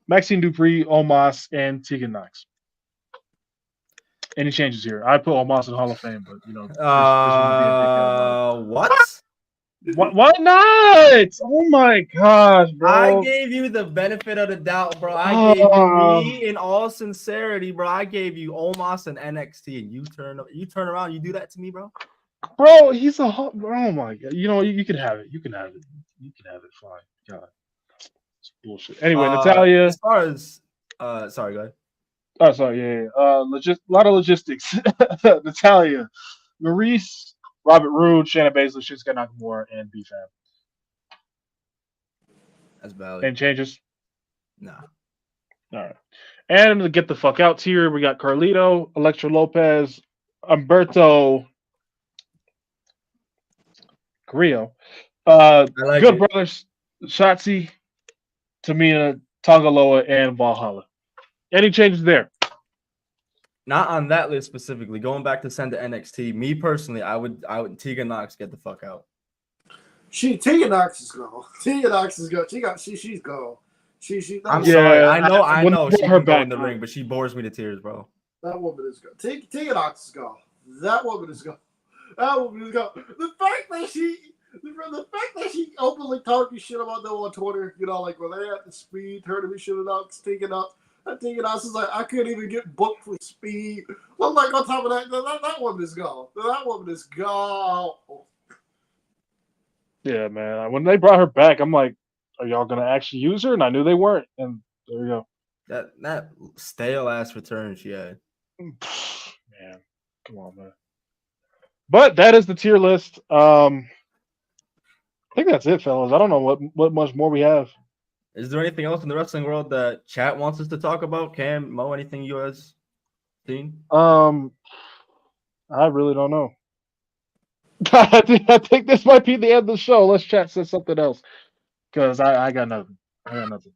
Maxine Dupree, Omos, and Tegan Knox. Any changes here? I put Omos in Hall of Fame, but you know, this what? Why not? Oh my gosh, bro! I gave you the benefit of the doubt, bro. I gave you me in all sincerity, bro. I gave you Omos and NXT, and you turn around, you do that to me, bro. Bro, he's oh my god! You know, you can have it. You can have it. Fine. God, it's bullshit. Anyway, Natalia. As far as sorry, go ahead. Oh, sorry, yeah. A lot of logistics. Natalia, Maurice, Robert Roode, Shayna Baszler, Shinsuke Nakamura, and B-Fab. That's valid. Any changes? No. All right. And to get the fuck out here, we got Carlito, Elektra Lopez, Humberto Carrillo, Good Brothers, Shotzi, Tamina, Tongaloa, and Valhalla. Any changes there? Not on that list specifically. Going back to send to NXT, me personally, I would Tegan Knox get the fuck out. Tegan Knox is gone. Tegan Knox is gone. She's gone. I'm sorry. I know she can go in the ring, but she bores me to tears, bro. That woman is gone. Tegan Knox is gone. That woman is gone. The fact that she openly talking shit about them on Twitter, you know, like when they had the Speed tournament shit about Tegan Knox. Tegan Knox is like, I couldn't even get booked for Speed. I'm like, on top of that woman is gone. That woman is gone. Yeah, man. When they brought her back, I'm like, are y'all gonna actually use her? And I knew they weren't. And there you go. That stale ass return she had. Man, come on, man. But that is the tier list. I think that's it, fellas. I don't know what much more we have. Is there anything else in the wrestling world that chat wants us to talk about? Cam, Mo, anything you guys seen? I really don't know. I think this might be the end of the show. Let's chat say something else because I got nothing. I got nothing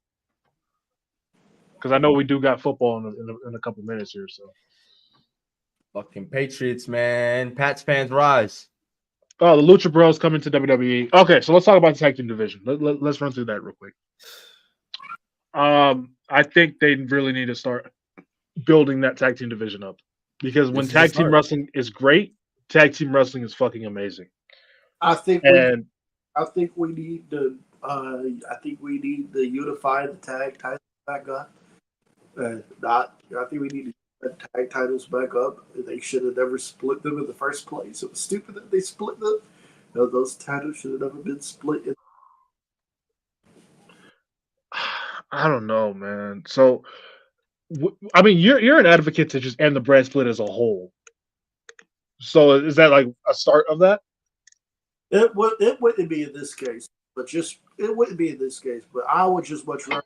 because I know we do got football in a couple minutes here. So Fucking Patriots, man. Pats fans rise. oh, the Lucha Bros coming to WWE. Okay, so let's talk about the tag team division. Let's run through that real quick. I think they really need to start building that tag team division up because when tag team wrestling is great, tag team wrestling is fucking amazing. I think And I think we need to unify the tag titles back up. I think we need to get the tag titles back up. They should have never split them in the first place. It was stupid that they split them. No, those titles should have never been split. I don't know, man. So, I mean, you're an advocate to just end the brand split as a whole. So, is that like a start of that? It wouldn't be in this case, but it wouldn't be in this case. But I would just much rather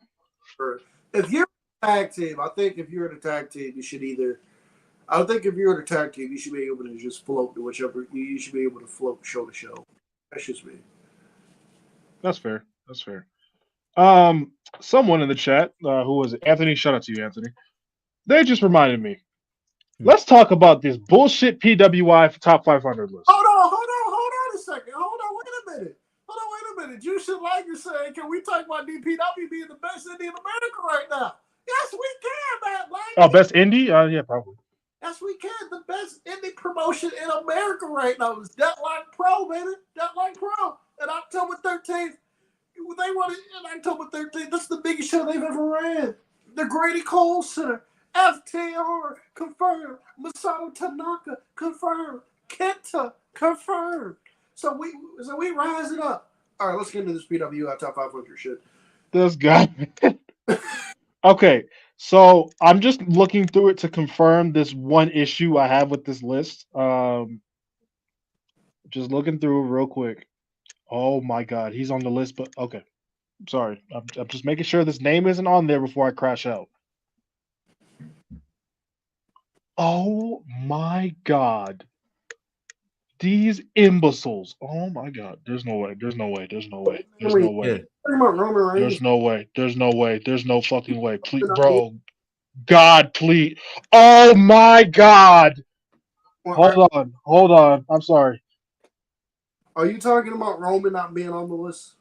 if you're a tag team. I think if you're in a tag team, you should either. I think if you're in a tag team, you should be able to just float to whichever. You should be able to float show to show. That's just me. That's fair. That's fair. Someone in the chat, who was it? Anthony? Shout out to you, Anthony. They just reminded me. Let's talk about this bullshit PWI top 500 list. Hold on a second. Hold on, wait a minute. You should like you're saying, can we talk about DPW being the best indie in America right now? Yes, we can, man. Like, oh, best indie? Yeah, probably. Yes, we can. The best indie promotion in America right now is Deadline Pro, baby. Deadline Pro. And October 13th, they want it in October 13th. This is the biggest show they've ever ran. The Grady Cole Center. FTR confirmed. Masato Tanaka confirmed. Kenta confirmed. So we rising up. All right, let's get into this PWI top 500 shit. This guy. Okay, so I'm just looking through it to confirm this one issue I have with this list. Just looking through it real quick. Oh my God, he's on the list, but okay. Sorry, I'm just making sure this name isn't on there before I crash out. Oh my God. These imbeciles. Oh my God. There's no way. There's no way. There's no way. There's no way. There's no way. There's no way. There's no fucking way. Please, bro. God, please. Oh my God. Hold on. Hold on. I'm sorry. Are you talking about Roman not being on the list?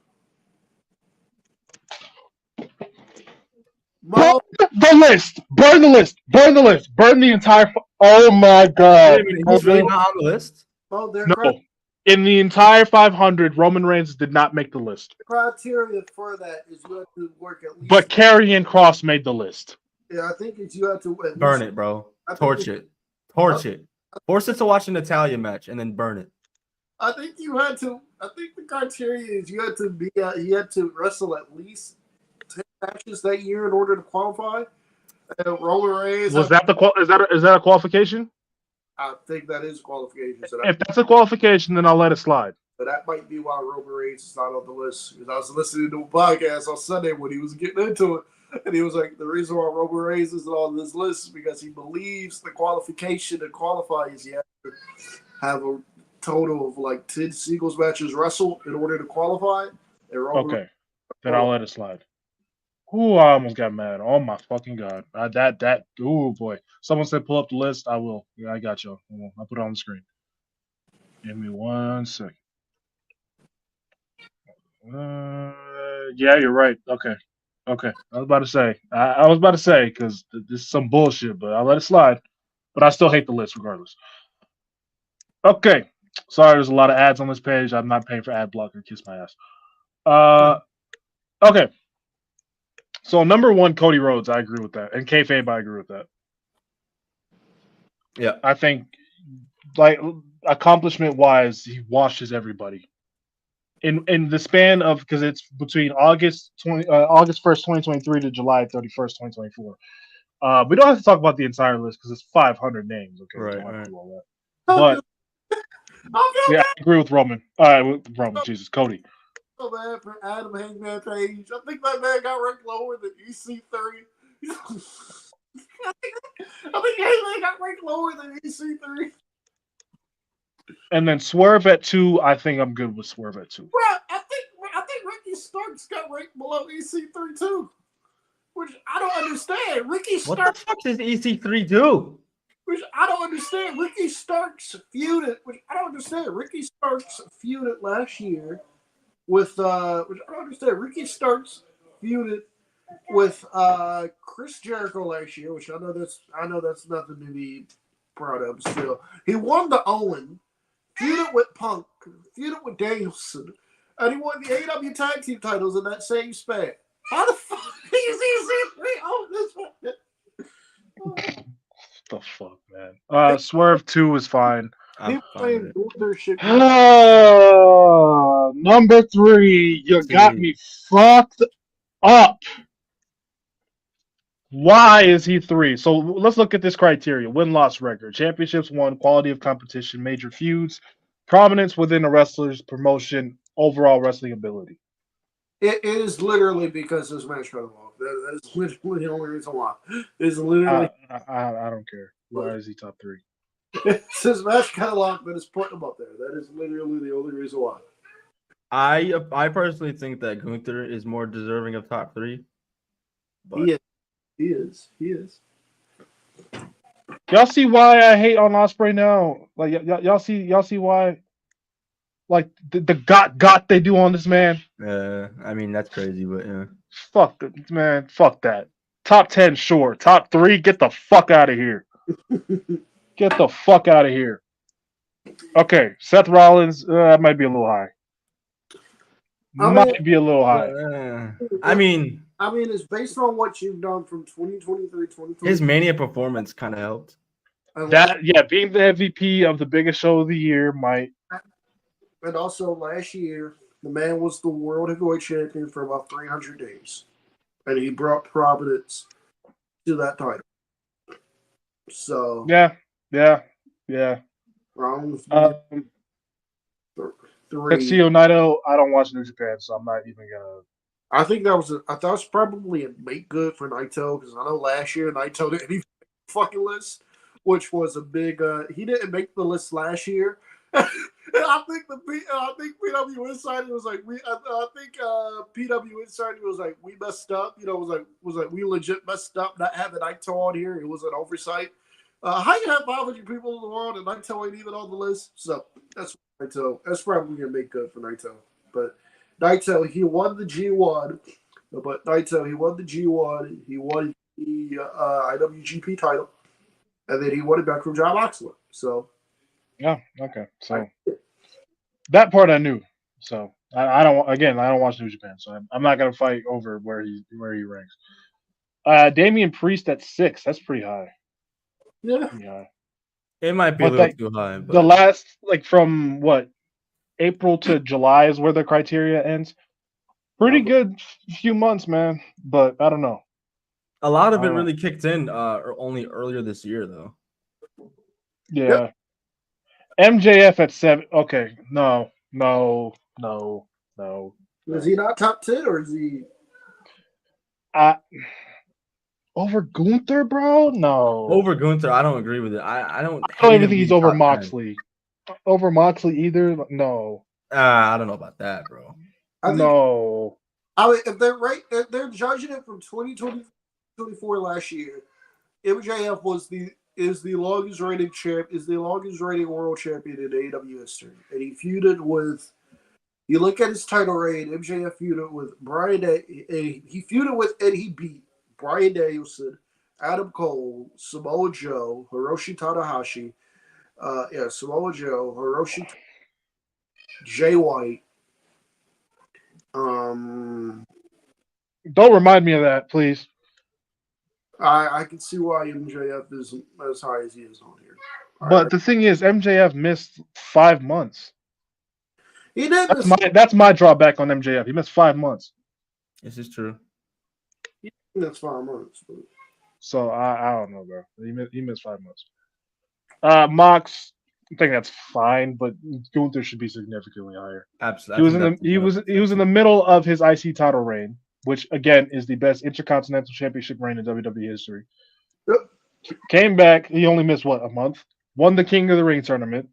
Burn the list. Burn the list. Burn the list. Burn the entire. Oh my God. He's really not on the list? Oh, no. In the entire 500, Roman Reigns did not make the list. The criteria for that is you have to work at least. But Karrion Kross made the list. Yeah, I think it's you have to burn it, bro. Torch it. Torch it. Force it to watch an Italian match and then burn it. I think you had to. I think the criteria is you had to wrestle at least 10 matches that year in order to qualify. Roman Reigns. Was that is that a qualification? I think that is qualification. So if that's a qualification, then I'll let it slide. But that might be why Roman Reigns is not on the list. Because I was listening to a podcast on Sunday when he was getting into it, and he was like, the reason why Roman Reigns isn't on this list is because he believes the qualification to qualify is you have to have a total of like 10 singles matches wrestled in order to qualify. Okay, then I'll let it slide. Ooh, I almost got mad. Oh my fucking God. Oh boy. Someone said pull up the list. I will. Yeah, I got you. I'll put it on the screen. Give me 1 second. Yeah, you're right. Okay. I was about to say. I was about to say because this is some bullshit, but I'll let it slide. But I still hate the list regardless. Okay. Sorry, there's a lot of ads on this page. I'm not paying for ad blocker. Kiss my ass. Okay. So number 1, Cody Rhodes. I agree with that. And kayfabe, I agree with that. Yeah. I think, like, accomplishment-wise, he washes everybody. In the span of, because it's between August 1st, 2023 to July 31st, 2024. We don't have to talk about the entire list because it's 500 names. Okay, right, we don't have to do all that. But yeah, I agree with Roman. Jesus, Cody. So bad for Adam Hangman Page. I think that man got ranked lower than EC3. I think Hangman got ranked lower than EC3. And then Swerve at 2. I think I'm good with Swerve at 2. Bro, I think Ricky Starks got ranked below EC3 too, which I don't understand. What the fuck does EC3 do? Which I don't understand. Ricky Starks feuded last year with which I don't understand. Ricky Starks feuded with Chris Jericho last year, which I know that's nothing to be proud of. Still, he won the Owen, feuded with Punk, feuded with Danielson, and he won the AEW Tag Team titles in that same span. How the fuck is EC3 on this one? The fuck, man. Swerve 2 is fine. I'm fine with it. Number 3, you got me fucked up. Why is he 3? So let's look at this criteria: win-loss record, championships won, quality of competition, major feuds, prominence within a wrestler's promotion, overall wrestling ability. It is literally because this match got involved. That is literally the only reason why. It's literally. I don't care. Why is he top 3? It's his match got locked, but it's putting him up there. That is literally the only reason why. I personally think that Gunther is more deserving of top 3. But He is. Y'all see why I hate on Ospreay now? Like y'all see why? Like the got they do on this man. I mean that's crazy, but yeah. Fuck it, man. Fuck that. Top 10, sure. Top 3, get the fuck out of here. Get the fuck out of here. Okay, Seth Rollins, that might be a little high. Might be a little high. I mean, it's based on what you've done from 2023, 2024. His Mania performance kind of helped. Being the MVP of the biggest show of the year might. And also, last year, the man was the World Heavyweight Champion for about 300 days. And he brought Providence to that title. So. Yeah. Round 3. Tetsuya Naito, I don't watch New Japan, so I'm not even gonna. I think that was probably a make good for Naito, because I know last year Naito didn't even make the fucking list, which was a big. He didn't make the list last year. I think PW Insider was like PW Insider was like, we messed up. Was like we legit messed up not having Naito on here. It was an oversight. How you have 500 people in the world and Naito ain't even on the list? So that's Naito. That's probably gonna make good for Naito. But Naito, he won the G1. But Naito, he won the G1. He won the IWGP title, and then he won it back from Jon Moxley. So. Yeah. Okay. So that part I knew. So I don't watch New Japan, so I'm not gonna fight over where he ranks. Damian Priest at 6. That's pretty high. Yeah. It might be a little too high. But... The last, from what, April to July is where the criteria ends. Pretty good few months, man. But I don't know. A lot of it really kicked in only earlier this year, though. Yeah. Yep. MJF at 7. Okay. No. Is he not top 10 or is he? Over Gunther, bro? No. Over Gunther, I don't agree with it. I don't even think he's over Moxley. 10. Over Moxley either? No. I don't know about that, bro. No. I mean, if they're judging it from 2024 last year, MJF is the longest reigning world champion in AEW history. And he feuded with, you look at his title reign, MJF feuded with Brian he feuded with and he beat Bryan Danielson, Adam Cole, Samoa Joe, Hiroshi Tanahashi, Samoa Joe, Hiroshi, Jay White. Don't remind me of that, please. I can see why MJF is as high as he is on here. But the thing is, MJF missed 5 months. He did. That's my drawback on MJF. He missed 5 months. This is true. That's 5 months. But... So I don't know, bro. He missed 5 months. Mox, I think that's fine, but Gunther should be significantly higher. Absolutely. He was in the middle of his IC title reign, which again is the best Intercontinental Championship reign in WWE history. Yep. Came back. He only missed a month. Won the King of the Ring tournament.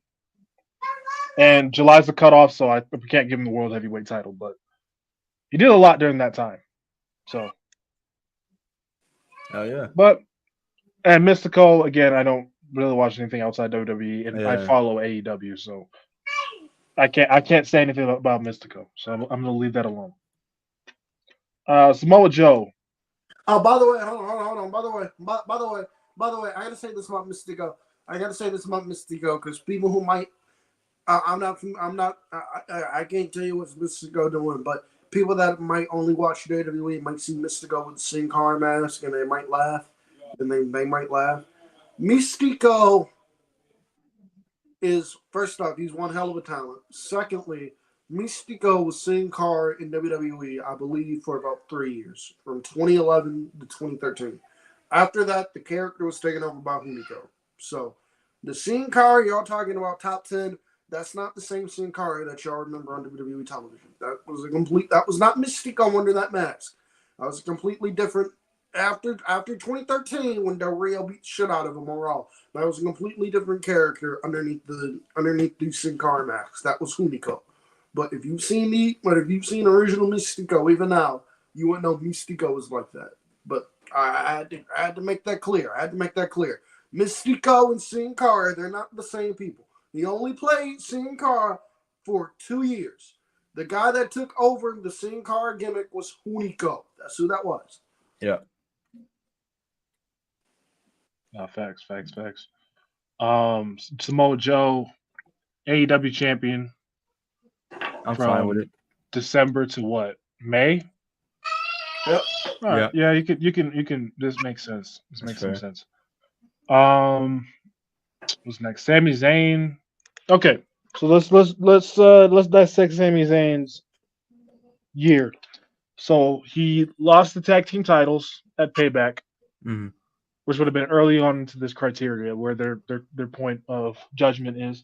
And July's the cutoff, so we can't give him the world heavyweight title. But he did a lot during that time. So, Oh yeah. but and Mystico again, I don't really watch anything outside WWE, and I follow AEW, so I can't say anything about Mystico. So I'm gonna leave that alone. Samoa Joe. Oh, by the way, hold on. By the way, I gotta say this about Mystico. Because people who might, I can't tell you what's Mystico doing, but people that might only watch WWE might see Mystico with the Sin Cara mask and they might laugh. And they might laugh. Mystico is, first off, he's one hell of a talent. Secondly, Mystico was Sin Cara in WWE, I believe, for about 3 years, from 2011 to 2013. After that, the character was taken over by Hunico. So, the Sin Cara y'all talking about top 10, that's not the same Sin Cara that y'all remember on WWE television. That was not Mystico under that mask. That was a completely different. After 2013, when Del Rio beat shit out of him on Raw, that was a completely different character underneath the Sin Cara mask. That was Hunico. But if you've seen original Mystico, even now, you wouldn't know Mystico was like that. But I had to make that clear. Mystico and Sin Cara, they're not the same people. He only played Sin Cara for 2 years. The guy that took over the Sin Cara gimmick was Hunico. That's who that was. Yeah. Facts. Samoa Joe, AEW champion. I'm fine with it. December to what? May? Yep. All right. Yeah, you can. This makes sense. This makes some sense. What's next? Sami Zayn. Okay, so let's dissect Sami Zayn's year. So he lost the tag team titles at Payback, which would have been early on into this criteria where their point of judgment is.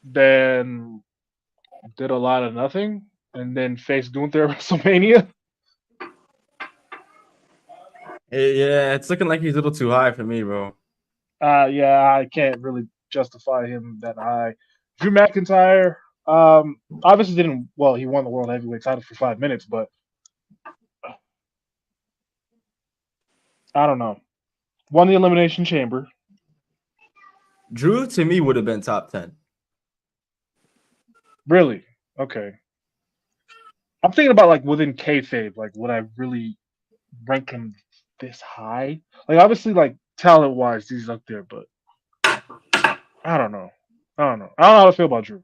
Then did a lot of nothing, and then faced Gunther at WrestleMania. Yeah, it's looking like he's a little too high for me, bro. Yeah, I can't really justify him that high. Drew McIntyre, obviously didn't. Well, he won the world heavyweight title for 5 minutes, but I don't know. Won the Elimination Chamber. Drew to me would have been top 10. Really? Okay. I'm thinking about like within kayfabe, like would I really rank him this high? Like obviously, like talent wise, he's up there, but I don't know. I don't know how to feel about Drew.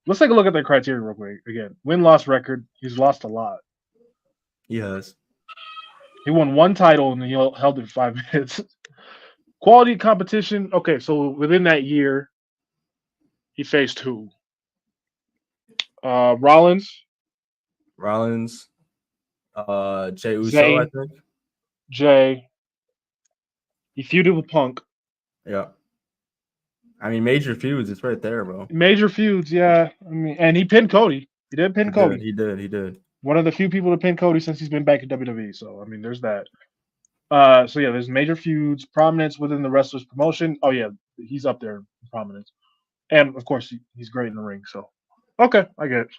Let's take a look at their criteria real quick. Again, win-loss record. He's lost a lot. He has. He won one title and he held it for 5 minutes. Quality of competition. Okay, so within that year, he faced who? Rollins, Jey Uso, Zayn, I think. Jay. He feuded with Punk. Yeah. I mean, major feuds. It's right there, bro. Major feuds, yeah. I mean, and he pinned Cody. He did pin Cody. He did. One of the few people to pin Cody since he's been back in WWE. So I mean, there's that. So yeah, there's major feuds, prominence within the wrestler's promotion. Oh yeah, he's up there in prominence, and of course he's great in the ring. So okay, I get it.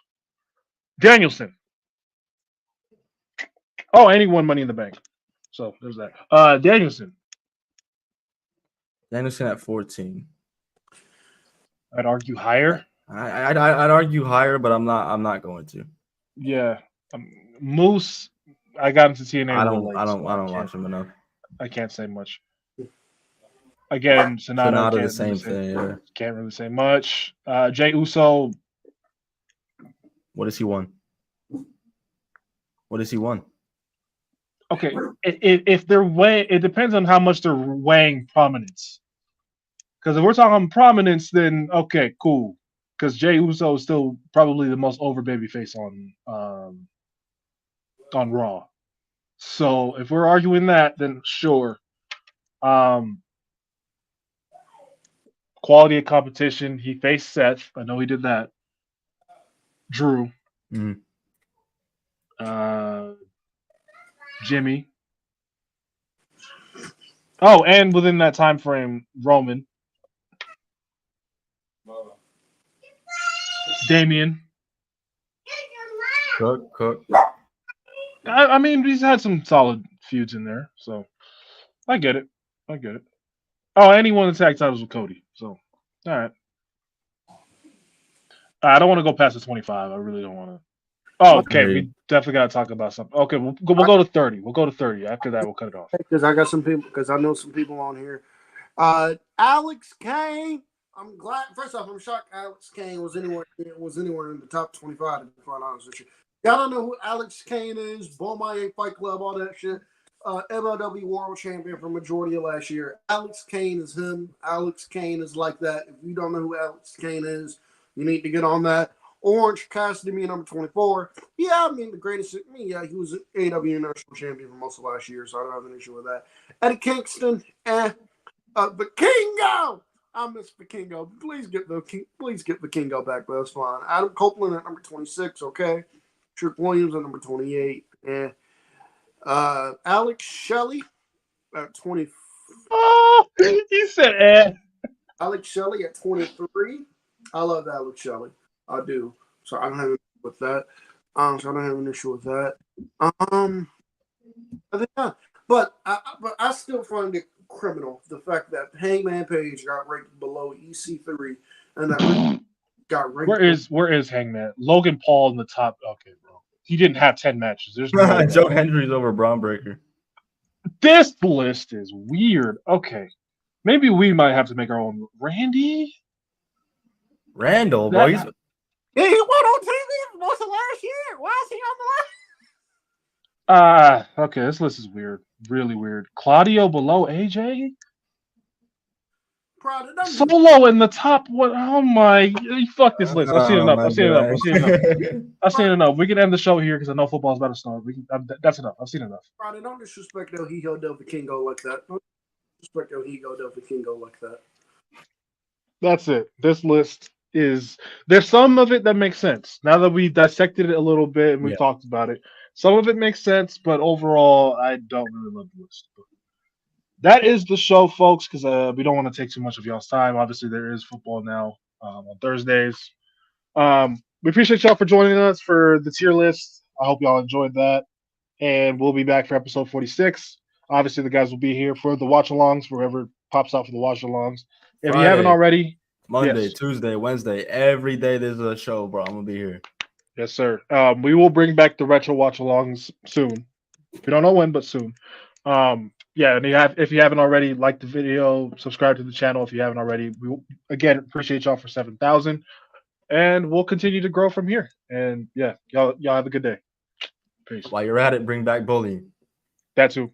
Danielson. Oh, and he won Money in the Bank. So there's that. Danielson. Danielson at 14. I'd argue higher. I'd argue higher, but I'm not going to. Yeah, Moose. I got into TNA. I don't watch him enough. I can't say much. Again, Sonata the same thing. Yeah. Can't really say much. Jey Uso. What has he won? Okay, if they're it depends on how much they're weighing prominence. Because if we're talking prominence, then okay, cool. Because Jey Uso is still probably the most over babyface on Raw. So if we're arguing that, then sure. Quality of competition. He faced Seth. I know he did that. Drew. Jimmy. Oh, and within that time frame, Roman. Damien. Cook. I mean, he's had some solid feuds in there, so I get it. Oh, and he won the tag titles with Cody. So, all right. I don't want to go past the 25. I really don't want to. Oh, okay. We definitely got to talk about something. Okay, we'll go to 30. We'll go to 30. After that, we'll cut it off. Because I got some people. Because I know some people on here. Alex Kane. I'm glad. First off, I'm shocked Alex Kane was anywhere in the top 25. To be quite honest with you, y'all don't know who Alex Kane is. Beaumont Fight Club, all that shit. MLW World Champion for majority of last year. Alex Kane is him. Alex Kane is like that. If you don't know who Alex Kane is, you need to get on that. Orange Cassidy, me number 24. Yeah, I mean the greatest. Yeah, he was an AW National Champion for most of last year, so I don't have an issue with that. Eddie Kingston, Vikingo. I miss Vikingo. Please get Vikingo back, but that's fine. Adam Copeland at number 26. Okay, Trick Williams at number 28. Yeah. Alex Shelley at 20. Oh, you said eh. Alex Shelley at 23. I love Alex Shelley. I do. So I don't have an issue with that. But I still find it criminal the fact that Hangman Page got ranked below EC3 and that got ranked. Where is Hangman? Logan Paul in the top. Okay, bro. He didn't have 10 matches. There's no Joe Hendry's over Braun Breaker. This list is weird. Okay. Maybe we might have to make our own. Randall, bro. He won on TV most of last year. Why is he on the list? Okay. This list is weird. Really weird. Claudio below AJ? Solo in the top. What? Oh my! You fuck this list. I've seen enough. We can end the show here because I know football's about to start. That's enough. I've seen enough. Brother, don't disrespect El Hijo del Vikingo like that. Don't disrespect El Hijo del Vikingo like that. That's it. This list is. There's some of it that makes sense. Now that we dissected it a little bit and we talked about it, some of it makes sense, but overall, I don't really love the list. That is the show, folks, because we don't want to take too much of y'all's time. Obviously, there is football now on Thursdays. We appreciate y'all for joining us for the tier list. I hope y'all enjoyed that. And we'll be back for episode 46. Obviously, the guys will be here for the watch-alongs, wherever pops out for the watch-alongs. If you haven't already... Monday, Tuesday, Wednesday, every day there's a show, bro. I'm going to be here. Yes, sir. We will bring back the retro watch-alongs soon. We don't know when, but soon. Yeah, and if you haven't already, like the video, subscribe to the channel if you haven't already. We again appreciate y'all for 7,000, and we'll continue to grow from here. And yeah, y'all have a good day. Peace. While you're at it, bring back bullying. That too.